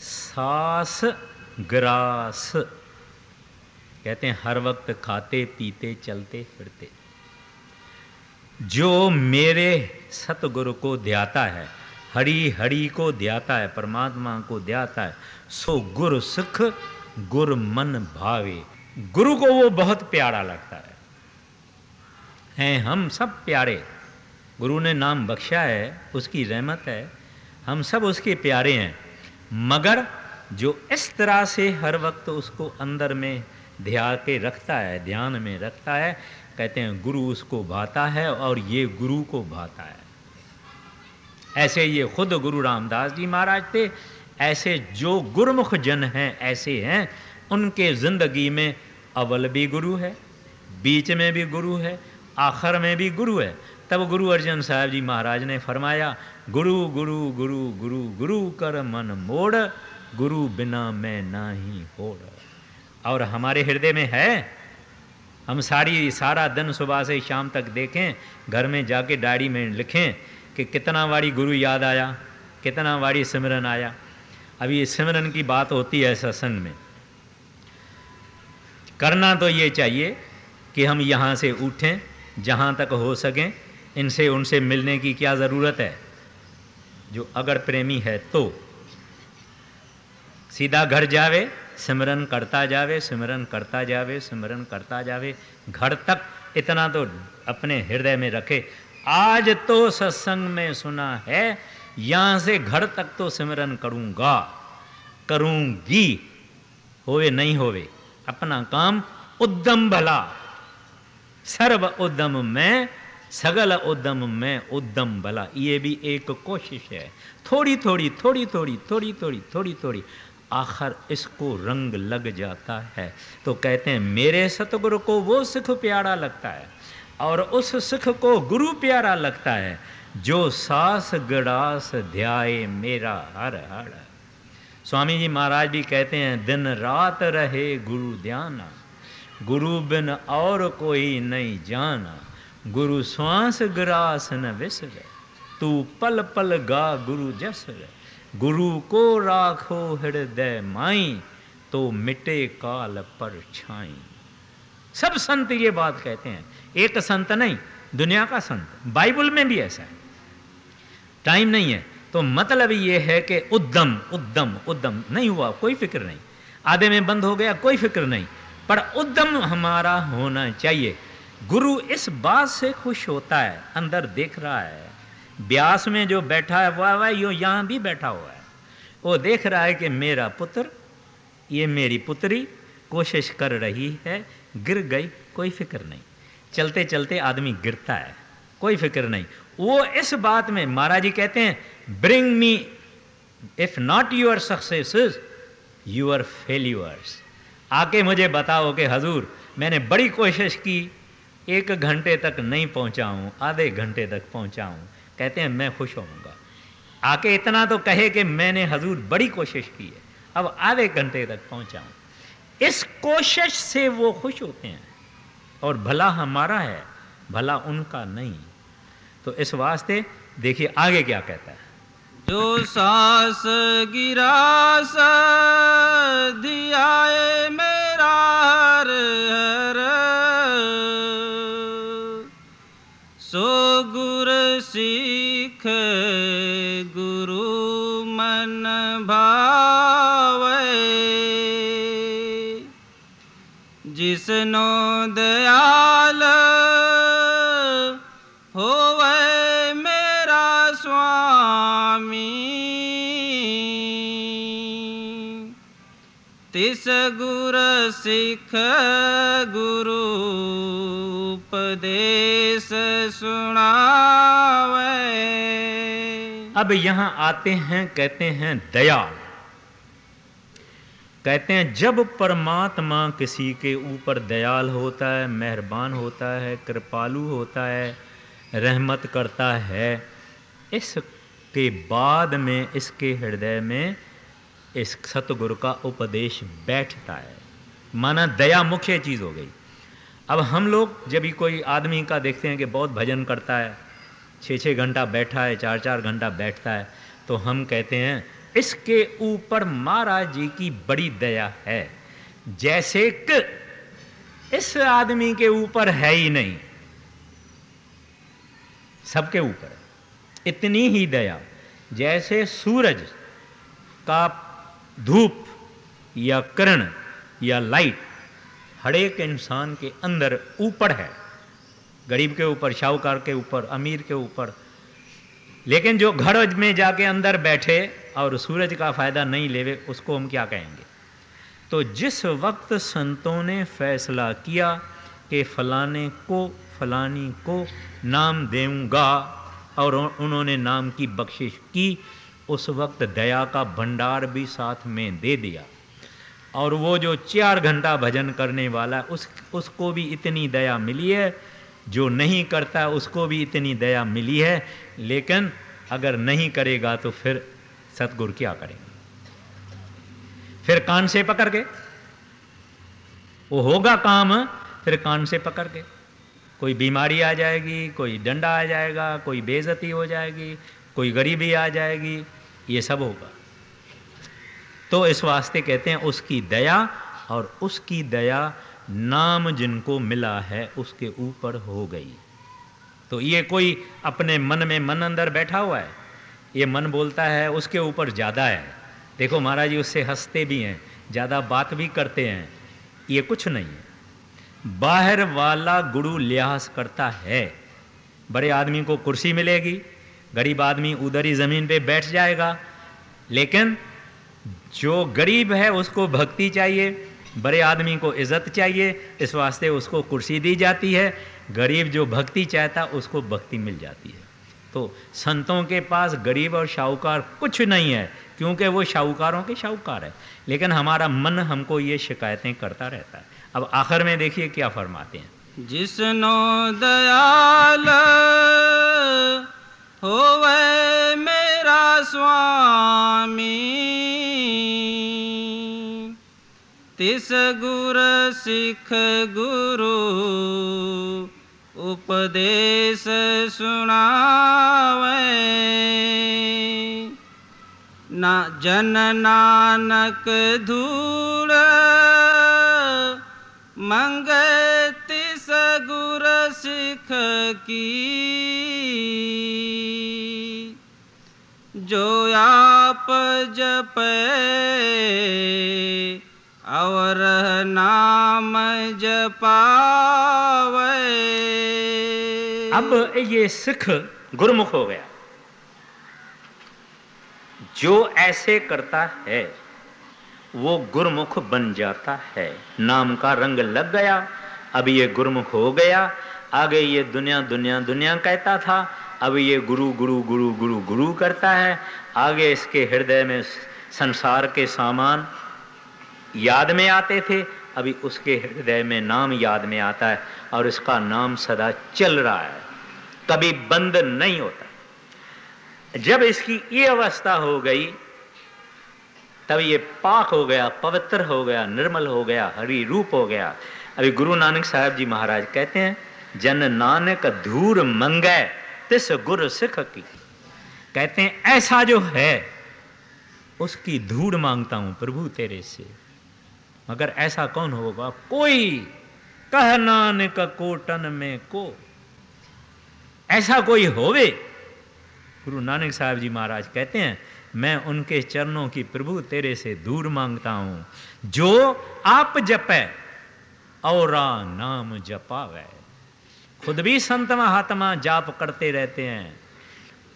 सास ग्रास, कहते हैं हर वक्त खाते पीते चलते फिरते, जो मेरे सतगुरु को ध्याता है, हरि हरि को ध्याता है, परमात्मा को ध्याता है, सो गुरु सुख गुरु मन भावे। गुरु को वो बहुत प्यारा लगता है। हैं हम सब प्यारे, गुरु ने नाम बख्शा है, उसकी रहमत है, हम सब उसके प्यारे हैं। मगर जो इस तरह से हर वक्त उसको अंदर में ध्यान के रखता है, ध्यान में रखता है, कहते हैं गुरु उसको भाता है और ये गुरु को भाता है। ऐसे ये खुद गुरु रामदास जी महाराज थे। ऐसे जो गुरुमुख जन हैं ऐसे हैं, उनके जिंदगी में अव्वल भी गुरु है, बीच में भी गुरु है, आखिर में भी गुरु है। तब गुरु अर्जन साहब जी महाराज ने फरमाया, गुरु गुरु गुरु गुरु गुरु कर मन मोड़, गुरु बिना मैं नाही होड़। और हमारे हृदय में है, हम सारा दिन सुबह से शाम तक देखें, घर में जाके डायरी में लिखें कि कितना बारी गुरु याद आया, कितना बारी सिमरन आया। अभी ये सिमरन की बात होती है सत्संग में, करना तो ये चाहिए कि हम यहाँ से उठें, जहाँ तक हो सकें इनसे उनसे मिलने की क्या ज़रूरत है। जो अगर प्रेमी है तो सीधा घर जावे, सिमरन करता जावे, सिमरन करता जावे, सिमरन करता जावे, घर तक इतना तो अपने हृदय में रखे। आज तो सत्संग में सुना है, यहाँ से घर तक तो सिमरन करूँगा, करूँगी, होवे नहीं होवे, अपना काम उद्यम भला, सर्व उद्यम में, सगल उद्यम में उद्यम भला। ये भी एक कोशिश है, थोड़ी थोड़ी थोड़ी थोड़ी थोड़ी थोड़ी थोड़ी थोड़ी, आखिर इसको रंग लग जाता है। तो कहते हैं मेरे सतगुरु को वो सुख प्यारा लगता है और उस सुख को गुरु प्यारा लगता है, जो सास गड़ास ध्याए मेरा हर हर। स्वामी जी महाराज भी कहते हैं, दिन रात रहे गुरु ध्याना, गुरु बिन और कोई नहीं जाना, गुरु श्वास ग्रास न विसरे, तू पल पल गा गुरु जस रे, गुरु को राखो हृदय माई, तो मिटे काल पर छाई। सब संत ये बात कहते हैं, एक संत नहीं, दुनिया का संत, बाइबल में भी ऐसा है। टाइम नहीं है तो मतलब ये है कि उद्यम उद्यम उद्यम नहीं हुआ कोई फिक्र नहीं, आधे में बंद हो गया कोई फिक्र नहीं, पर उद्यम हमारा होना चाहिए। गुरु इस बात से खुश होता है, अंदर देख रहा है, ब्यास में जो बैठा है वह यो यहाँ भी बैठा हुआ है, वो देख रहा है कि मेरा पुत्र, ये मेरी पुत्री कोशिश कर रही है, गिर गई कोई फिक्र नहीं। चलते चलते आदमी गिरता है, कोई फिक्र नहीं। वो इस बात में महाराज जी कहते हैं bring me if not your successes your failures. आके मुझे बताओ कि हजूर मैंने बड़ी कोशिश की, 1 घंटे तक नहीं पहुंचा हूं, आधे घंटे तक पहुंचा हूं, कहते हैं मैं खुश होऊंगा। आके इतना तो कहे कि मैंने हजूर बड़ी कोशिश की है, अब आधे घंटे तक पहुंचा हूं। इस कोशिश से वो खुश होते हैं, और भला हमारा है, भला उनका नहीं। तो इस वास्ते देखिए आगे क्या कहता है। जो सास गिरा दियाए मेरा हर हर, सो गुर सीख गुरु मन भावे, जिसनो दयाल होवे मेरा स्वामी, तिस गुर सिख गुरु उपदेश सुनावे। अब यहां आते हैं, कहते हैं दयाल। कहते हैं जब परमात्मा किसी के ऊपर दयाल होता है, मेहरबान होता है, कृपालु होता है, रहमत करता है, इसके बाद में इसके हृदय में इस सतगुरु का उपदेश बैठता है। माना दया मुख्य चीज़ हो गई। अब हम लोग जब भी कोई आदमी का देखते हैं कि बहुत भजन करता है, 6-6 घंटा बैठा है, 4-4 घंटा बैठता है, तो हम कहते हैं इसके ऊपर महाराज जी की बड़ी दया है, जैसे कि इस आदमी के ऊपर है ही नहीं, सबके ऊपर है। इतनी ही दया जैसे सूरज का धूप या किरण या लाइट हर एक इंसान के अंदर ऊपर है, गरीब के ऊपर, शाहूकार के ऊपर, अमीर के ऊपर। लेकिन जो घर में जाके अंदर बैठे और सूरज का फायदा नहीं लेवे, उसको हम क्या कहेंगे? तो जिस वक्त संतों ने फैसला किया कि फलाने को फलानी को नाम देऊंगा और उन्होंने नाम की बख्शिश की, उस वक्त दया का भंडार भी साथ में दे दिया। और वो जो 4 घंटा भजन करने वाला उसको भी इतनी दया मिली है, जो नहीं करता उसको भी इतनी दया मिली है। लेकिन अगर नहीं करेगा तो फिर सतगुरु क्या करेंगे? फिर कान से पकड़ के, वो होगा काम, फिर कान से पकड़ के कोई बीमारी आ जाएगी, कोई डंडा आ जाएगा, कोई बेइज्जती हो जाएगी, कोई गरीबी आ जाएगी, ये सब होगा। तो इस वास्ते कहते हैं उसकी दया, और उसकी दया नाम जिनको मिला है उसके ऊपर हो गई। तो ये कोई अपने मन में मन अंदर बैठा हुआ है, ये मन बोलता है उसके ऊपर ज़्यादा है, देखो महाराज जी उससे हंसते भी हैं, ज़्यादा बात भी करते हैं, ये कुछ नहीं है। बाहर वाला गुरु लिहाज करता है, बड़े आदमी को कुर्सी मिलेगी, गरीब आदमी उधर ही ज़मीन पे बैठ जाएगा। लेकिन जो गरीब है उसको भक्ति चाहिए, बड़े आदमी को इज़्ज़त चाहिए, इस वास्ते उसको कुर्सी दी जाती है। गरीब जो भक्ति चाहता उसको भक्ति मिल जाती है। तो संतों के पास गरीब और शाहूकार कुछ नहीं है, क्योंकि वो शाहूकारों के शाहूकार है। लेकिन हमारा मन हमको ये शिकायतें करता रहता है। अब आखिर में देखिए क्या फरमाते हैं। जिसनो दयाल होवे मेरा स्वामी, तिस गुर सिख गुरु उपदेश सुनावे। ना जन नानक धूल मंगति सगुर सिख की, जो आप जपे और नाम जपावे। अब ये सिख गुरमुख हो गया। जो ऐसे करता है वो गुरमुख बन जाता है। नाम का रंग लग गया, अब ये गुरमुख हो गया। आगे ये दुनिया दुनिया दुनिया कहता था, अब ये गुरु गुरु गुरु गुरु गुरु करता है। आगे इसके हृदय में संसार के सामान याद में आते थे, अभी उसके हृदय में नाम याद में आता है और इसका नाम सदा चल रहा है, कभी बंद नहीं होता। जब इसकी ये अवस्था हो गई तब ये पाक हो गया, पवित्र हो गया, निर्मल हो गया, हरि रूप हो गया। अभी गुरु नानक साहब जी महाराज कहते हैं, जन नानक धूर मंगै तिस गुर सिख की। कहते हैं ऐसा जो है उसकी धूड़ मांगता हूं प्रभु तेरे से। मगर ऐसा कौन होगा? कोई कह नानक कोटन में को, ऐसा कोई होवे। गुरु नानक साहब जी महाराज कहते हैं, मैं उनके चरणों की प्रभु तेरे से दूर मांगता हूं, जो आप जपे और नाम जपावे। खुद भी संत महात्मा जाप करते रहते हैं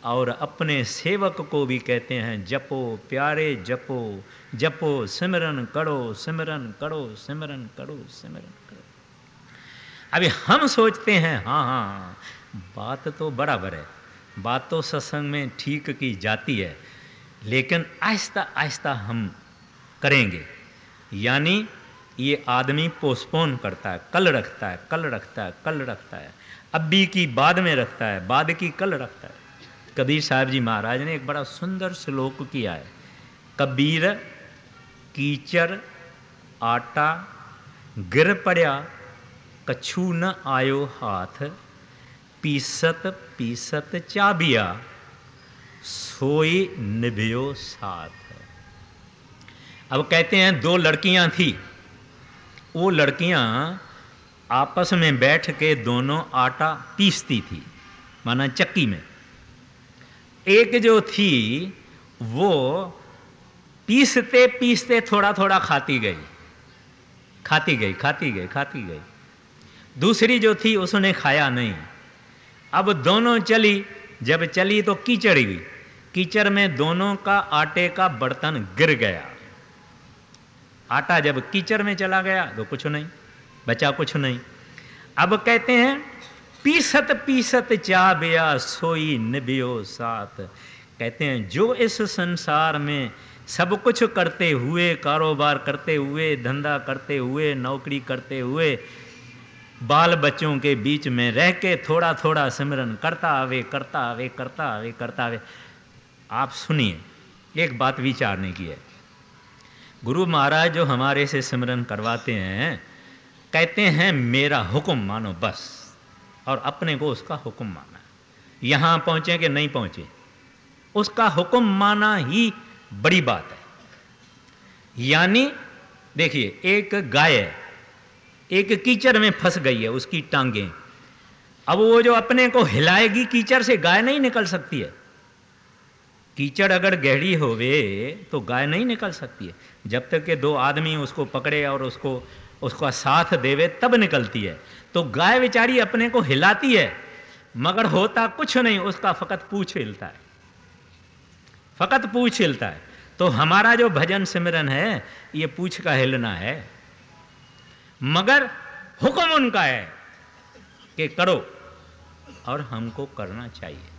और अपने सेवक को भी कहते हैं, जपो प्यारे जपो, जपो सिमरन करो, सिमरन करो, सिमरन करो, सिमरन करो। अभी हम सोचते हैं हाँ हाँ बात तो बराबर है, बात तो सत्संग में ठीक की जाती है, लेकिन आहिस्ता आहिस्ता हम करेंगे। यानी ये आदमी पोस्टपोन करता है, कल रखता है, कल रखता है, कल रखता है, अभी की बाद में रखता है, बाद की कल रखता है। कबीर साहब जी महाराज ने एक बड़ा सुंदर श्लोक किया है, कबीर कीचड़ आटा गिर पड़या कछु न आयो हाथ, पीसत पीसत चाबिया सोई निभयो साथ। अब कहते हैं दो लड़कियां थी, वो लड़कियां आपस में बैठ के दोनों आटा पीसती थी, माना चक्की में। एक जो थी वो पीसते पीसते थोड़ा थोड़ा खाती गई, खाती गई, खाती गई, खाती गई। दूसरी जो थी उसने खाया नहीं। अब दोनों चली, जब चली तो कीचड़ हुई, कीचड़ में दोनों का आटे का बर्तन गिर गया। आटा जब कीचड़ में चला गया तो कुछ नहीं बचा, कुछ नहीं। अब कहते हैं पीसत पीसत चाबिया सोई निभियो साथ। कहते हैं जो इस संसार में सब कुछ करते हुए, कारोबार करते हुए, धंधा करते हुए, नौकरी करते हुए, बाल बच्चों के बीच में रह के थोड़ा थोड़ा सिमरन करता आवे, करता आवे, करता आवे, करता आवे। आप सुनिए, एक बात विचारने की है। गुरु महाराज जो हमारे से सिमरन करवाते हैं, कहते हैं मेरा हुक्म मानो बस, और अपने को उसका हुक्म माना। यहां पहुंचे कि नहीं पहुंचे, उसका हुक्म माना ही बड़ी बात है। यानी देखिए, एक गाय है, एक कीचड़ में फंस गई है, उसकी टांगें। अब वो जो अपने को हिलाएगी कीचड़ से, गाय नहीं निकल सकती है। कीचड़ अगर गहरी होवे तो गाय नहीं निकल सकती है। जब तक के दो आदमी उसको पकड़े और उसका साथ देवे तब निकलती है। तो गाय बेचारी अपने को हिलाती है, मगर होता कुछ नहीं, उसका फकत पूंछ हिलता है, फकत पूंछ हिलता है। तो हमारा जो भजन सिमरन है ये पूंछ का हिलना है, मगर हुक्म उनका है कि करो, और हमको करना चाहिए।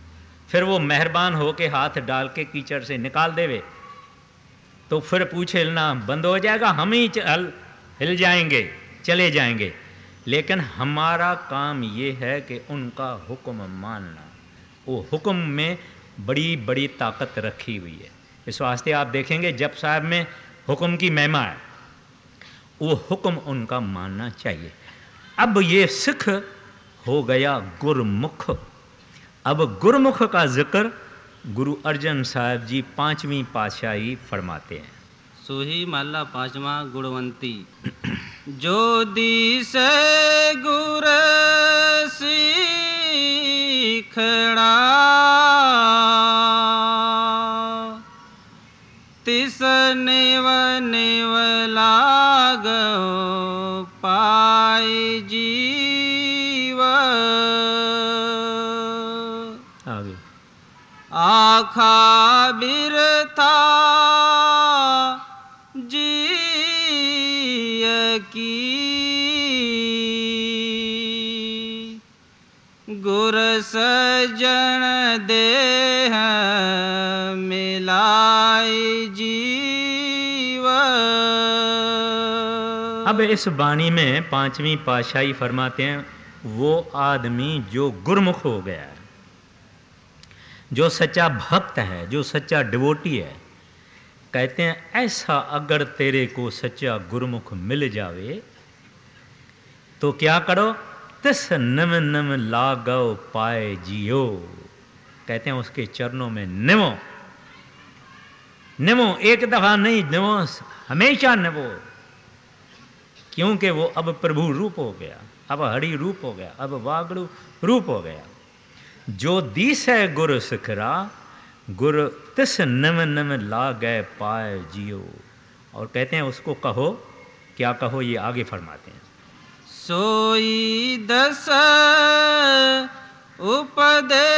फिर वो मेहरबान होके हाथ डाल के कीचड़ से निकाल देवे तो फिर पूछ हिलना बंद हो जाएगा, हम ही हिल जाएंगे, चले जाएंगे। लेकिन हमारा काम ये है कि उनका हुक्म मानना। वो हुक्म में बड़ी बड़ी ताकत रखी हुई है। इस वास्ते आप देखेंगे जप साहब में हुक्म की महिमा है, वो हुक्म उनका मानना चाहिए। अब ये सिख हो गया गुरमुख। अब गुरमुख का जिक्र गुरु अर्जन साहब जी 5वीं पातशाही फरमाते हैं। सुही महला 5वां गुणवंती। जो दिस गुर सीखड़ा तिस नेव नेव लागो पाए जीव। आगे आखा बिरथा जिय की गुर सजन देह मिलाए जीव। अब इस वाणी में 5वीं पातशाही फरमाते हैं, वो आदमी जो गुरमुख हो गया है, जो सच्चा भक्त है, जो सच्चा डिवोटी है, कहते हैं ऐसा अगर तेरे को सच्चा गुरमुख मिल जावे तो क्या करो, तिस नम नम लागो पाए जियो। कहते हैं उसके चरणों में निमो, निमो, एक दफा नहीं निमो, हमेशा निमो, क्योंकि वो अब प्रभु रूप हो गया, अब हरि रूप हो गया, अब वागड़ू रूप हो गया। जो दीस है गुर सिखरा, गुर तिस नम नम लागै पाए जियो। और कहते हैं उसको कहो, क्या कहो, ये आगे फरमाते हैं। सोई दस उपदेशना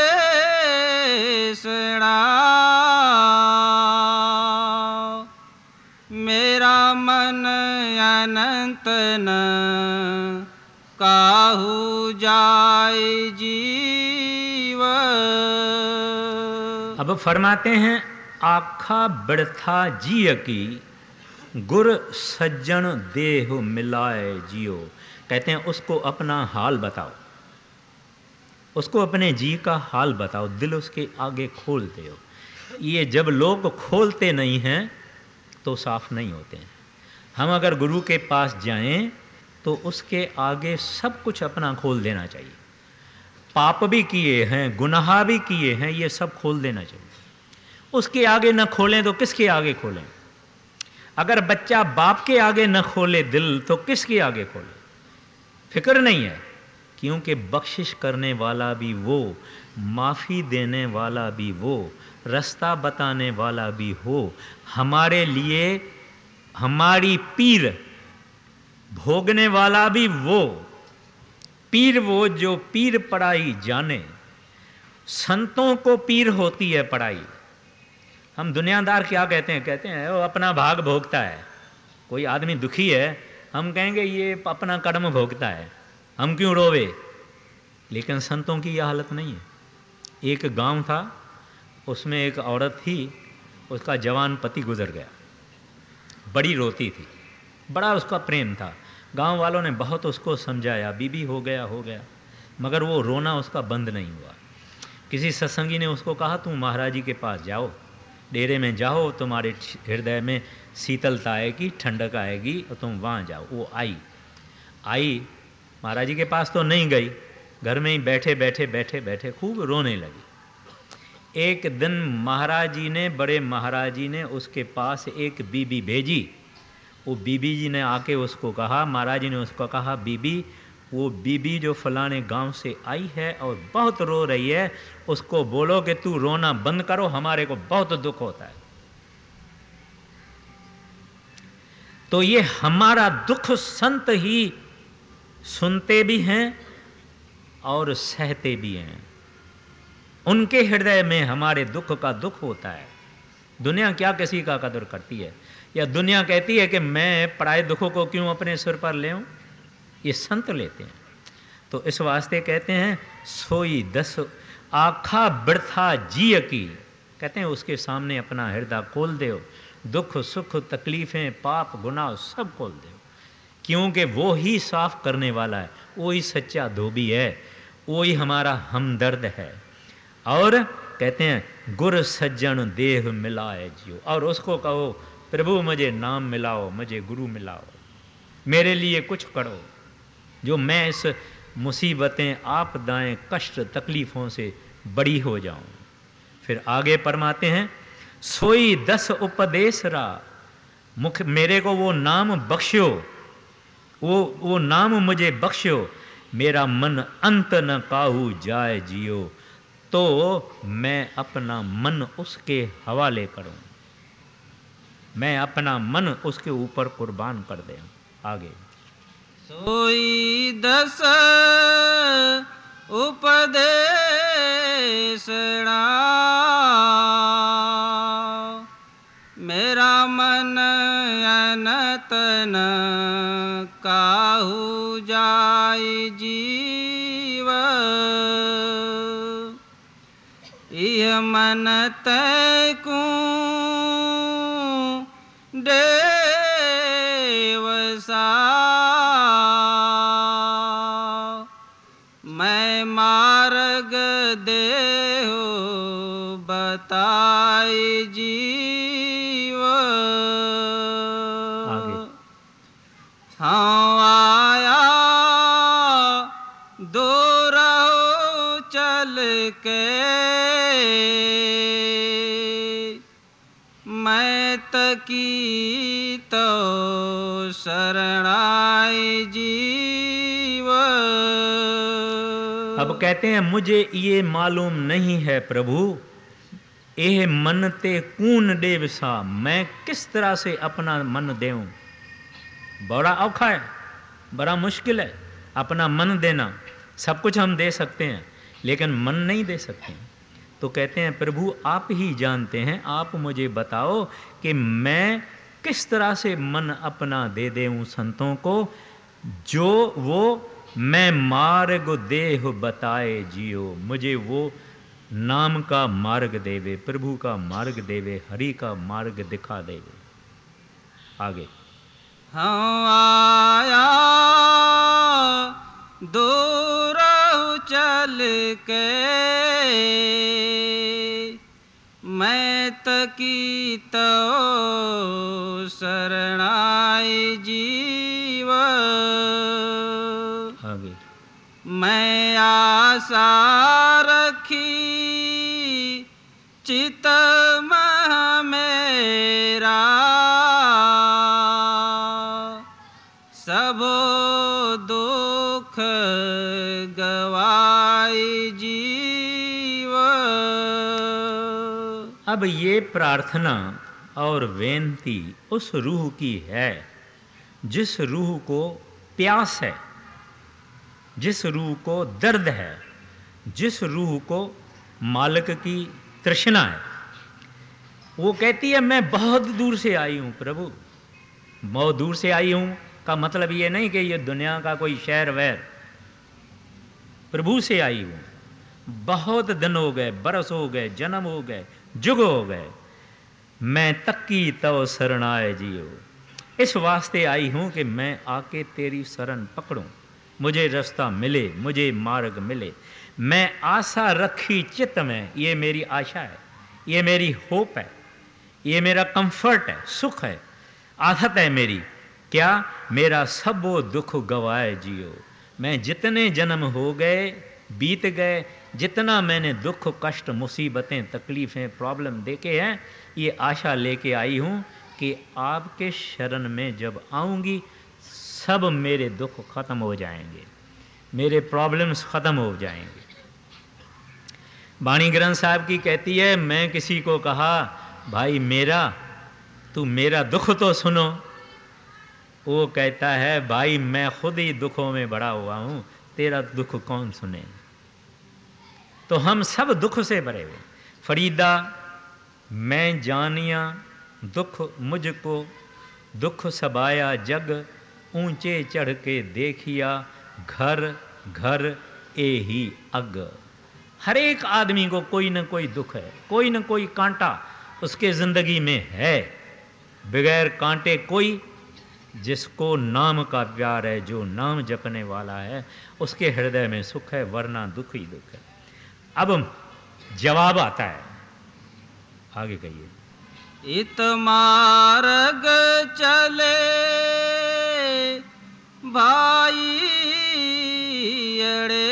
मेरा मन अनंत न काहू जाए जीव। अब फरमाते हैं, आखा बिरथा जिय की गुर सज्जन देह मिलाए जियो। कहते हैं उसको अपना हाल बताओ, उसको अपने जी का हाल बताओ, दिल उसके आगे खोलते हो। ये जब लोग खोलते नहीं हैं तो साफ नहीं होते हैं। हम अगर गुरु के पास जाएं तो उसके आगे सब कुछ अपना खोल देना चाहिए। पाप भी किए हैं, गुनाह भी किए हैं, ये सब खोल देना चाहिए। उसके आगे न खोलें तो किसके आगे खोलें? अगर बच्चा बाप के आगे न खोले दिल तो किसके आगे खोले? फिक्र नहीं है, क्योंकि बख्शिश करने वाला भी वो, माफ़ी देने वाला भी वो, रास्ता बताने वाला भी हो, हमारे लिए हमारी पीर भोगने वाला भी वो। पीर वो जो पीर पढ़ाई जाने, संतों को पीर होती है पढ़ाई। हम दुनियादार क्या कहते हैं? कहते हैं वो अपना भाग भोगता है। कोई आदमी दुखी है, हम कहेंगे ये अपना कर्म भोगता है, हम क्यों रोवे? लेकिन संतों की यह हालत नहीं है। एक गांव था, उसमें एक औरत थी, उसका जवान पति गुजर गया, बड़ी रोती थी, बड़ा उसका प्रेम था। गांव वालों ने बहुत उसको समझाया, बीबी हो गया, मगर वो रोना उसका बंद नहीं हुआ। किसी सत्संगी ने उसको कहा, तुम महाराज जी के पास जाओ, डेरे में जाओ, तुम्हारे हृदय में शीतलता आएगी, ठंडक आएगी, और तुम वहाँ जाओ। वो आई महाराज जी के पास तो नहीं गई, घर में ही बैठे खूब रोने लगी। एक दिन महाराज जी ने, बड़े महाराज जी ने उसके पास एक बीबी भेजी। वो बीबी जी ने आके उसको कहा, महाराज जी ने उसको कहा, बीबी, वो बीबी जो फलाने गांव से आई है और बहुत रो रही है, उसको बोलो कि तू रोना बंद करो, हमारे को बहुत दुख होता है। तो ये हमारा दुख संत ही सुनते भी हैं और सहते भी हैं। उनके हृदय में हमारे दुख का दुख होता है। दुनिया क्या किसी का कदर करती है? या दुनिया कहती है कि मैं पराए दुखों को क्यों अपने सिर पर ले आऊं? ये संत लेते हैं। तो इस वास्ते कहते हैं, सोई दस आखा बिरथा जिय की। कहते हैं उसके सामने अपना हृदय खोल दो, दुख सुख तकलीफ़ें पाप गुनाह सब खोल दो, क्योंकि वो ही साफ करने वाला है, वो ही सच्चा धोबी है, वो ही हमारा हमदर्द है। और कहते हैं गुर सज्जन देह मिलाए जियो। और उसको कहो, प्रभु मुझे नाम मिलाओ, मुझे गुरु मिलाओ, मेरे लिए कुछ करो, जो मैं इस मुसीबतें आपदाएं कष्ट तकलीफ़ों से बड़ी हो जाऊं। फिर आगे फरमाते हैं, सोई 10 उपदेश रा, मुख मेरे को वो नाम बख्शियो, वो नाम मुझे बख्शियो, मेरा मन अंत न काहू जाए जियो, तो मैं अपना मन उसके हवाले करूं, मैं अपना मन उसके ऊपर कुर्बान कर दूं। आगे, सोई 10 उपदेशना, मेरा मन अनत न काहू जाय जीव, इह मन तैकू देवसा, मैं मार्ग देहो बताए जीव, आगे, हाँ आया दो रहो चल के, मैं तकी तो शरणाय जीव। अब कहते हैं, मुझे ये मालूम नहीं है प्रभु, यह मन ते कून देवसा, मैं किस तरह से अपना मन देऊं। बड़ा औखा है, बड़ा मुश्किल है अपना मन देना। सब कुछ हम दे सकते हैं लेकिन मन नहीं दे सकते। तो कहते हैं, प्रभु आप ही जानते हैं, आप मुझे बताओ कि मैं किस तरह से मन अपना दे दूं संतों को, जो वो मैं मार्ग देह बताए जियो, मुझे वो नाम का मार्ग देवे, प्रभु का मार्ग देवे, हरि का मार्ग दिखा देवे। आगे, हाँ आया दूर चल के, मैं तकी तो शरणाय जीव, आगे, मैं आशा रखी चित मह मेरा, सबो दुख गवाई जीव। अब ये प्रार्थना और बेनती उस रूह की है जिस रूह को प्यास है, जिस रूह को दर्द है, जिस रूह को मालिक की तृष्णा है। वो कहती है, मैं बहुत दूर से आई हूं प्रभु। बहुत दूर से आई हूं का मतलब ये नहीं कि ये दुनिया का कोई शहर वैर, प्रभु से आई हूं। बहुत दिन हो गए, बरस हो गए, जन्म हो गए, जुग हो गए, मैं तक्की तव शरणाए जियो, इस वास्ते आई हूं कि मैं आके तेरी शरण पकड़ूं, मुझे रास्ता मिले, मुझे मार्ग मिले। मैं आशा रखी चित्त में, ये मेरी आशा है, ये मेरी होप है, ये मेरा कंफर्ट है, सुख है, आदत है मेरी। क्या? मेरा सब वो दुख गवाए जियो। मैं जितने जन्म हो गए, बीत गए, जितना मैंने दुख कष्ट मुसीबतें तकलीफ़ें प्रॉब्लम देखे हैं, ये आशा लेके आई हूँ कि आपके शरण में जब आऊँगी सब मेरे दुख ख़त्म हो जाएंगे, मेरे प्रॉब्लम्स ख़त्म हो जाएंगे। बाणी ग्रंथ साहब की कहती है, मैं किसी को कहा, भाई मेरा तू मेरा दुख तो सुनो, वो कहता है, भाई मैं खुद ही दुखों में बड़ा हुआ हूँ, तेरा दुख कौन सुने। तो हम सब दुख से भरे हुए। फरीदा मैं जानिया दुख मुझको, दुख सबाया जग, ऊंचे चढ़ के देखिया, घर घर ए ही अग। हर एक आदमी को कोई न कोई दुख है, कोई न कोई कांटा उसके ज़िंदगी में है। बगैर कांटे कोई, जिसको नाम का प्यार है, जो नाम जपने वाला है, उसके हृदय में सुख है, वरना दुख ही दुख है। अब जवाब आता है, आगे कहिए। इत मार्ग चले भाई अड़े,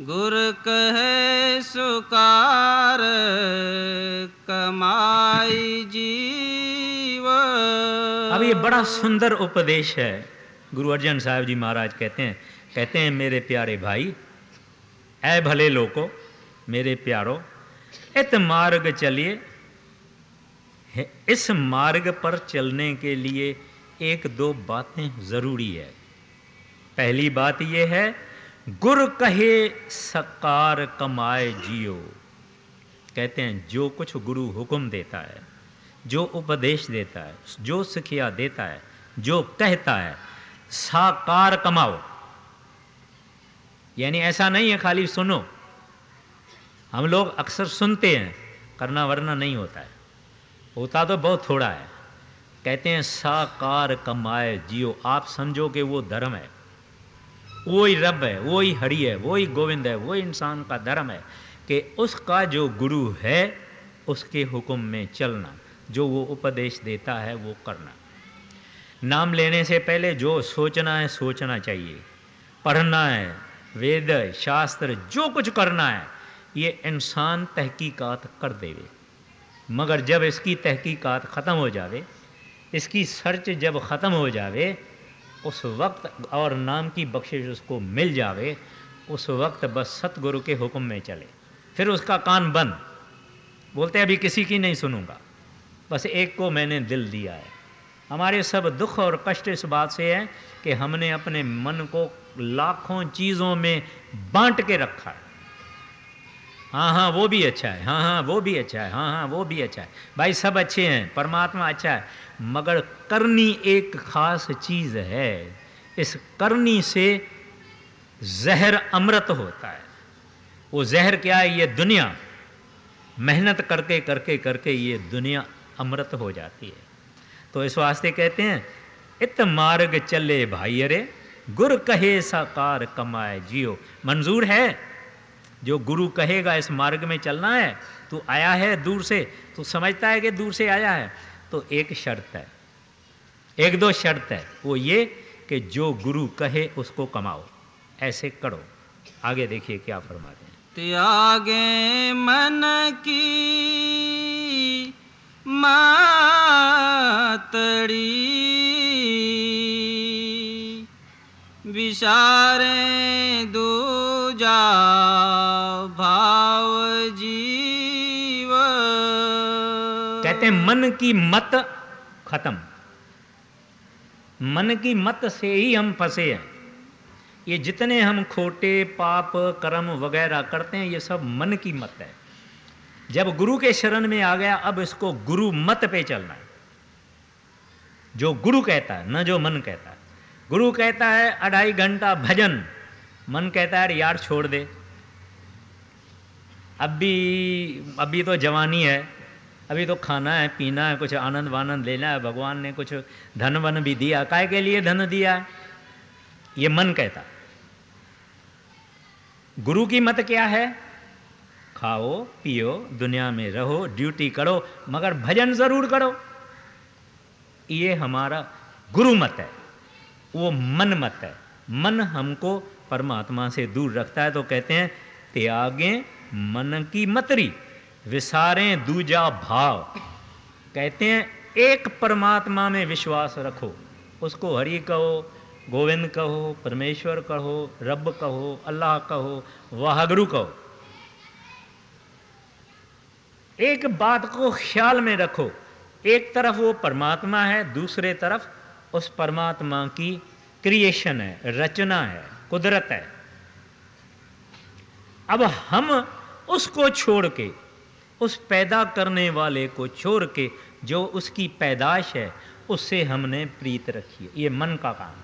गुर कहे सुकार कमाई जीव। अब ये बड़ा सुंदर उपदेश है। गुरु अर्जन साहब जी महाराज कहते हैं मेरे प्यारे भाई, ऐ भले लोको, मेरे प्यारो, इत मार्ग चलिए। इस मार्ग पर चलने के लिए एक दो बातें जरूरी है। पहली बात यह है, गुर कहे सकार कमाए जियो। कहते हैं जो कुछ गुरु हुक्म देता है, जो उपदेश देता है, जो शिक्षा देता है, जो कहता है, साकार कमाओ। यानी ऐसा नहीं है खाली सुनो। हम लोग अक्सर सुनते हैं, करना वरना नहीं होता है, होता तो बहुत थोड़ा है। कहते हैं साकार कमाए जियो। आप समझो कि वो धर्म है, वही रब है, वही हरि है, वही गोविंद है, वही इंसान का धर्म है कि उसका जो गुरु है उसके हुक्म में चलना, जो वो उपदेश देता है वो करना। नाम लेने से पहले जो सोचना है सोचना चाहिए, पढ़ना है, वेद शास्त्र जो कुछ करना है ये इंसान तहकीकात कर देवे। मगर जब इसकी तहकीकात ख़त्म हो जावे, इसकी सर्च जब ख़त्म हो जावे, उस वक्त और नाम की बख्शिश उसको मिल जावे, उस वक्त बस सतगुरु के हुक्म में चले, फिर उसका कान बंद। बोलते अभी किसी की नहीं सुनूंगा, बस एक को मैंने दिल दिया है। हमारे सब दुख और कष्ट इस बात से है कि हमने अपने मन को लाखों चीज़ों में बांट के रखा है। हाँ हाँ वो भी अच्छा है, हाँ हाँ वो भी अच्छा है, हाँ हाँ वो भी अच्छा है, भाई सब अच्छे हैं, परमात्मा अच्छा है, मगर करनी एक खास चीज़ है। इस करनी से जहर अमृत होता है। वो जहर क्या है? ये दुनिया। मेहनत करके करके करके ये दुनिया अमृत हो जाती है। तो इस वास्ते कहते हैं इत मार्ग चले भाई अरे, गुर कहे साकार कमाए जियो। मंजूर है? जो गुरु कहेगा इस मार्ग में चलना है, तू आया है दूर से, तू समझता है कि दूर से आया है, तो एक शर्त है, एक दो शर्त है, वो ये कि जो गुरु कहे उसको कमाओ, ऐसे करो। आगे देखिए क्या फरमाते हैं। त्यागे मन की मातड़ी, विसारे दूजा भाव जीव। कहते हैं मन की मत खत्म। मन की मत से ही हम फंसे हैं। ये जितने हम खोटे पाप कर्म वगैरह करते हैं ये सब मन की मत है। जब गुरु के शरण में आ गया, अब इसको गुरु मत पे चलना है। जो गुरु कहता है, न जो मन कहता है। गुरु कहता है 2.5 घंटा भजन, मन कहता है यार छोड़ दे, अभी तो जवानी है, अभी तो खाना है पीना है, कुछ आनंद वानंद लेना है, भगवान ने कुछ धन वन भी दिया, काय के लिए धन दिया है, ये मन कहता। गुरु की मत क्या है? खाओ पियो दुनिया में रहो, ड्यूटी करो, मगर भजन जरूर करो। ये हमारा गुरु मत है, वो मन मत है। मन हमको परमात्मा से दूर रखता है। तो कहते हैं त्यागे मन की मतरी, विसारें दूजा भाव। कहते हैं एक परमात्मा में विश्वास रखो, उसको हरि कहो, गोविंद कहो, परमेश्वर कहो, रब कहो, अल्लाह कहो, वाहगुरु कहो। एक बात को ख्याल में रखो, एक तरफ वो परमात्मा है, दूसरे तरफ उस परमात्मा की क्रिएशन है, रचना है, कुदरत है। अब हम उसको छोड़ के, उस पैदा करने वाले को छोड़ के, जो उसकी पैदाश है उससे हमने प्रीत रखी है। ये मन का काम है।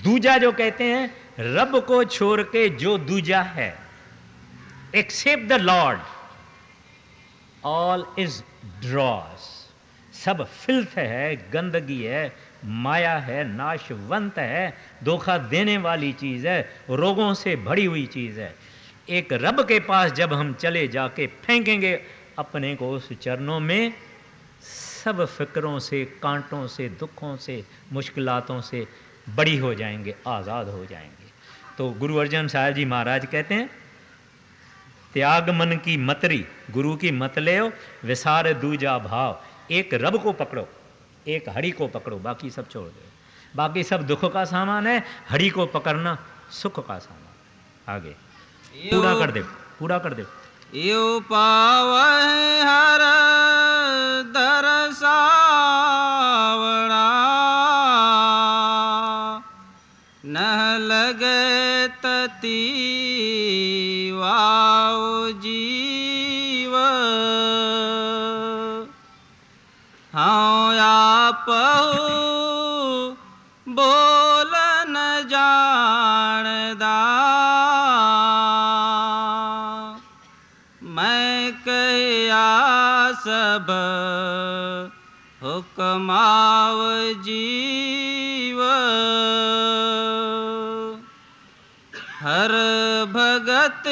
दूजा जो कहते हैं, रब को छोड़ के जो दूजा है, except the Lord all is dross. सब फिल्थ है, गंदगी है, माया है, नाशवंत है, धोखा देने वाली चीज है, रोगों से भरी हुई चीज है। एक रब के पास जब हम चले जाके फेंकेंगे अपने को उस चरणों में, सब फिक्रों से, कांटों से, दुखों से, मुश्किलातों से बड़ी हो जाएंगे, आज़ाद हो जाएंगे। तो गुरु अर्जन साहब जी महाराज कहते हैं, त्याग मन की मतरी, गुरु की मत ले, विसार दूजा भाव। एक रब को पकड़ो, एक हरि को पकड़ो, बाकी सब छोड़ दो। बाकी सब दुख का सामान है, हरि को पकड़ना सुख का सामान। आगे पूरा कर दे, पूरा कर दे। यो पावै हर दरसावड़ा, नह लगे तती वाव जीव। हाँ आपहु बोल न जानदा, मैं कहिया सब हुक्माव जीव। हर भगत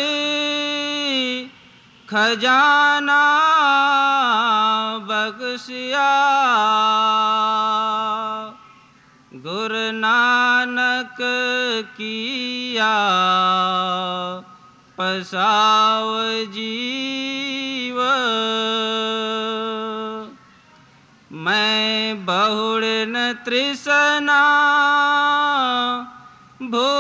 खजाना बख्शिया, गुरु नानक किया पसाव जीव। मैं बहुड़न तृष्णा भूखड़ी,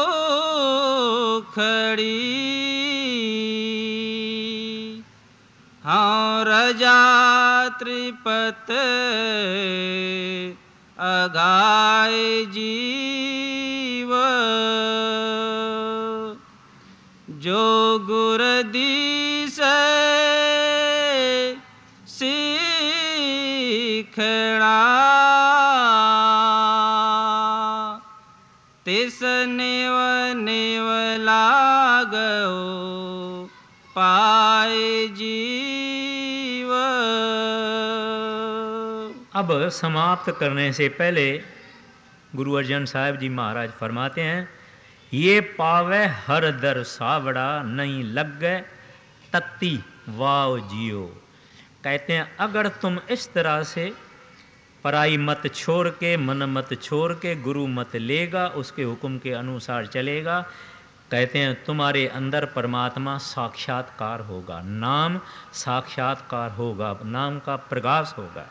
हाँ रजा त्रिपत अगाय जीव। जो गुरदीस सीखड़ा, तिस नेव नेव लागो पाए जीव। अब समाप्त करने से पहले गुरु अर्जन साहब जी महाराज फरमाते हैं, ये पावे हर दर सावड़ा, नहीं लग गए तत्ती वाव जियो। कहते हैं अगर तुम इस तरह से पराई मत छोड़ के, मन मत छोड़ के, गुरु मत लेगा, उसके हुक्म के अनुसार चलेगा, कहते हैं तुम्हारे अंदर परमात्मा साक्षात्कार होगा, नाम साक्षात्कार होगा, नाम का प्रकाश होगा।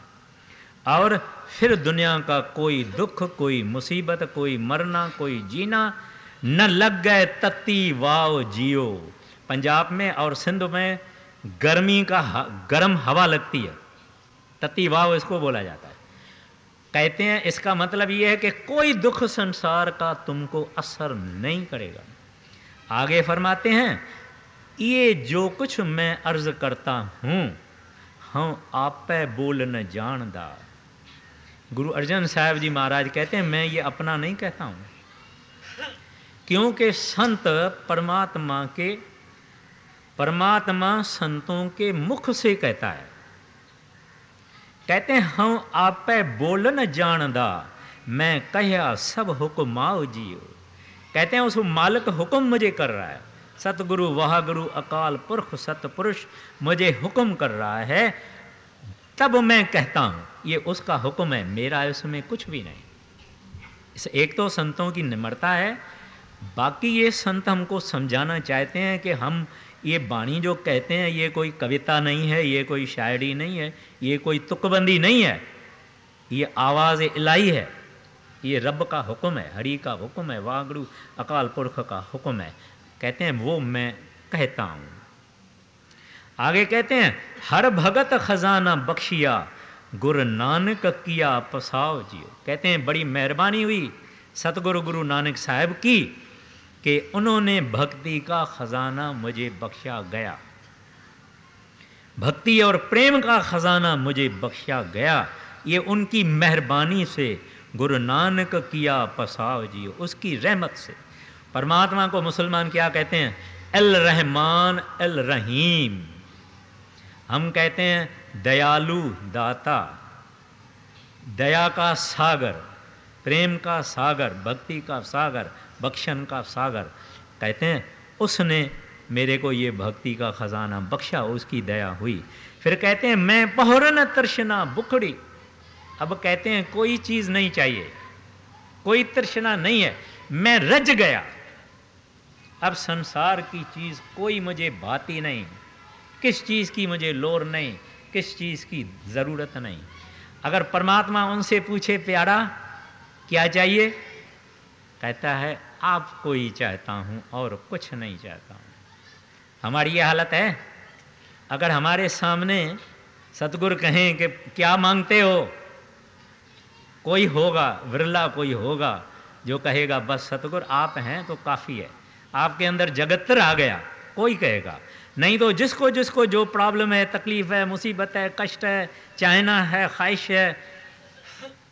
और फिर दुनिया का कोई दुख, कोई मुसीबत, कोई मरना, कोई जीना न लग गए तत्ती वाव जियो। पंजाब में और सिंध में गर्मी का गर्म हवा लगती है, तत्ती वाव इसको बोला जाता है। कहते हैं इसका मतलब ये है कि कोई दुख संसार का तुमको असर नहीं करेगा। आगे फरमाते हैं, ये जो कुछ मैं अर्ज करता हूँ, हम आप पे बोल न जानदा। गुरु अर्जन साहब जी महाराज कहते हैं मैं ये अपना नहीं कहता हूँ, क्योंकि संत परमात्मा संतों के मुख से कहता है। कहते हैं हम आप पे बोल न जानदा, मैं कह्या सब हुक्माओ जियो। कहते हैं उस मालिक हुक्म मुझे कर रहा है, सतगुरु वाहगुरु अकाल पुरख सतपुरुष मुझे हुक्म कर रहा है, तब मैं कहता हूँ। ये उसका हुक्म है, मेरा इसमें कुछ भी नहीं। इस एक तो संतों की निम्रता है, बाकी ये संत हमको समझाना चाहते हैं कि हम ये वाणी जो कहते हैं ये कोई कविता नहीं है, ये कोई शायरी नहीं है, ये कोई तुकबंदी नहीं है, ये आवाज़ इलाही है, ये रब का हुक्म है, हरि का हुक्म है, वाहगुरु अकाल पुरख का हुक्म है। कहते हैं वो मैं कहता हूँ। आगे कहते हैं हर भगत खजाना बख्शिया, गुरु नानक किया पसाव जियो। कहते हैं बड़ी मेहरबानी हुई सतगुरु गुरु नानक साहब की कि उन्होंने भक्ति का खजाना मुझे बख्शा गया, भक्ति और प्रेम का खजाना मुझे बख्शा गया। ये उनकी मेहरबानी से, गुरु नानक किया पसाव जियो, उसकी रहमत से। परमात्मा को मुसलमान क्या कहते हैं? अल रहमान अल रहीम। हम कहते हैं दयालु दाता, दया का सागर, प्रेम का सागर, भक्ति का सागर, बख्शन का सागर। कहते हैं उसने मेरे को ये भक्ति का खजाना बख्शा, उसकी दया हुई। फिर कहते हैं मैं बहुरन तृष्णा बुखड़ी। अब कहते हैं कोई चीज़ नहीं चाहिए, कोई तृष्णा नहीं है, मैं रज गया। अब संसार की चीज़ कोई मुझे भाती नहीं, किस चीज़ की मुझे लोर नहीं, किस चीज़ की ज़रूरत नहीं। अगर परमात्मा उनसे पूछे प्यारा क्या चाहिए, कहता है आपको ही चाहता हूँ और कुछ नहीं चाहता हूँ। हमारी ये हालत है। अगर हमारे सामने सतगुरु कहें कि क्या मांगते हो, कोई होगा, विरला कोई होगा जो कहेगा बस सतगुरु आप हैं तो काफ़ी है, आपके अंदर जगत्तर आ गया, कोई कहेगा। नहीं तो जिसको जिसको जो प्रॉब्लम है, तकलीफ है, मुसीबत है, कष्ट है, चाहना है, ख्वाहिश है,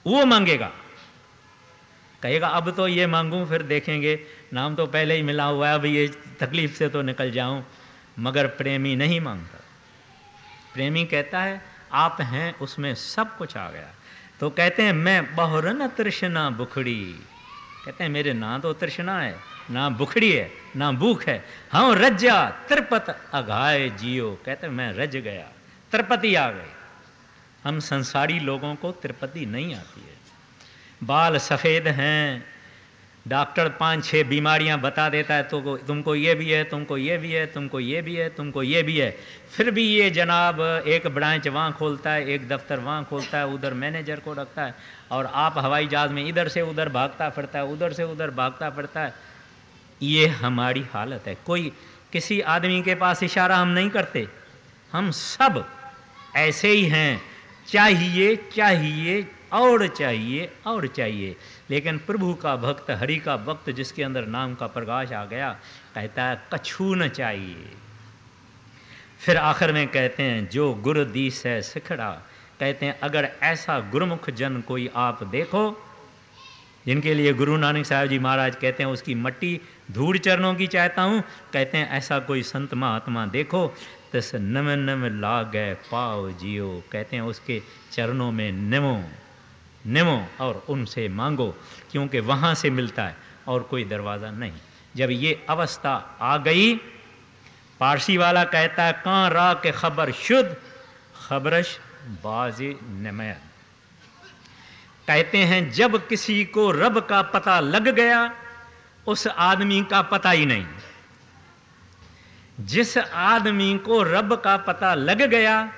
वो मांगेगा। कहेगा अब तो ये मांगूं फिर देखेंगे, नाम तो पहले ही मिला हुआ है, अब ये तकलीफ से तो निकल जाऊं। मगर प्रेमी नहीं मांगता। प्रेमी कहता है आप हैं, उसमें सब कुछ आ गया। तो कहते हैं मैं बहुरन तृष्णा बुखड़ी, कहते हैं मेरे ना तो तृष्णा है, ना बुखड़ी है, ना भूख है। हाँ रज्जा त्रिपत अघाय जियो, कहते हैं मैं रज गया, त्रिपति आ गई। हम संसारी लोगों को त्रिपति नहीं आती है। बाल सफ़ेद हैं, डॉक्टर 5-6 बीमारियां बता देता है, तो तुमको ये भी है, तुमको ये भी है, तुमको ये भी है, तुमको ये भी है। फिर भी ये जनाब एक ब्रांच वहाँ खोलता है, एक दफ्तर वहाँ खोलता है, उधर मैनेजर को रखता है, और आप हवाई जहाज़ में इधर से उधर भागता फिरता है, उधर से उधर भागता फिरता है। ये हमारी हालत है। कोई किसी आदमी के पास इशारा हम नहीं करते, हम सब ऐसे ही हैं, चाहिए चाहिए और चाहिए और चाहिए। लेकिन प्रभु का भक्त, हरि का भक्त, जिसके अंदर नाम का प्रकाश आ गया, कहता है कछु न चाहिए। फिर आखिर में कहते हैं जो गुरु दीस है सिखड़ा, कहते हैं अगर ऐसा गुरुमुख जन कोई आप देखो, जिनके लिए गुरु नानक साहब जी महाराज कहते हैं उसकी मट्टी धूड़ चरणों की चाहता हूँ, कहते हैं ऐसा कोई संत महात्मा देखो, तस नम नम लागै पाओ जियो, कहते हैं उसके चरणों में निमो निमो और उनसे मांगो, क्योंकि वहाँ से मिलता है और कोई दरवाज़ा नहीं। जब ये अवस्था आ गई, पारसी वाला कहता है कां रा के खबर शुद्ध खबरश बाजे नमय, कहते हैं जब किसी को रब का पता लग गया उस आदमी का पता ही नहीं। जिस आदमी को रब का पता लग गया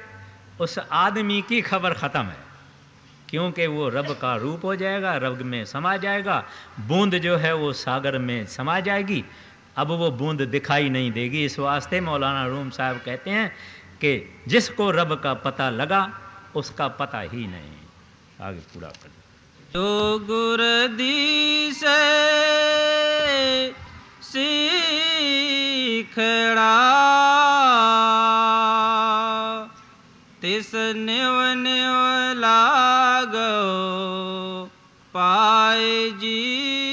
उस आदमी की खबर खत्म है, क्योंकि वो रब का रूप हो जाएगा, रब में समा जाएगा। बूंद जो है वो सागर में समा जाएगी, अब वो बूंद दिखाई नहीं देगी। इस वास्ते मौलाना रूम साहब कहते हैं कि जिसको रब का पता लगा उसका पता ही नहीं। आगे पूरा कर जो गुर दीस सीखड़ा, तिस निव निव लागो पाए जी।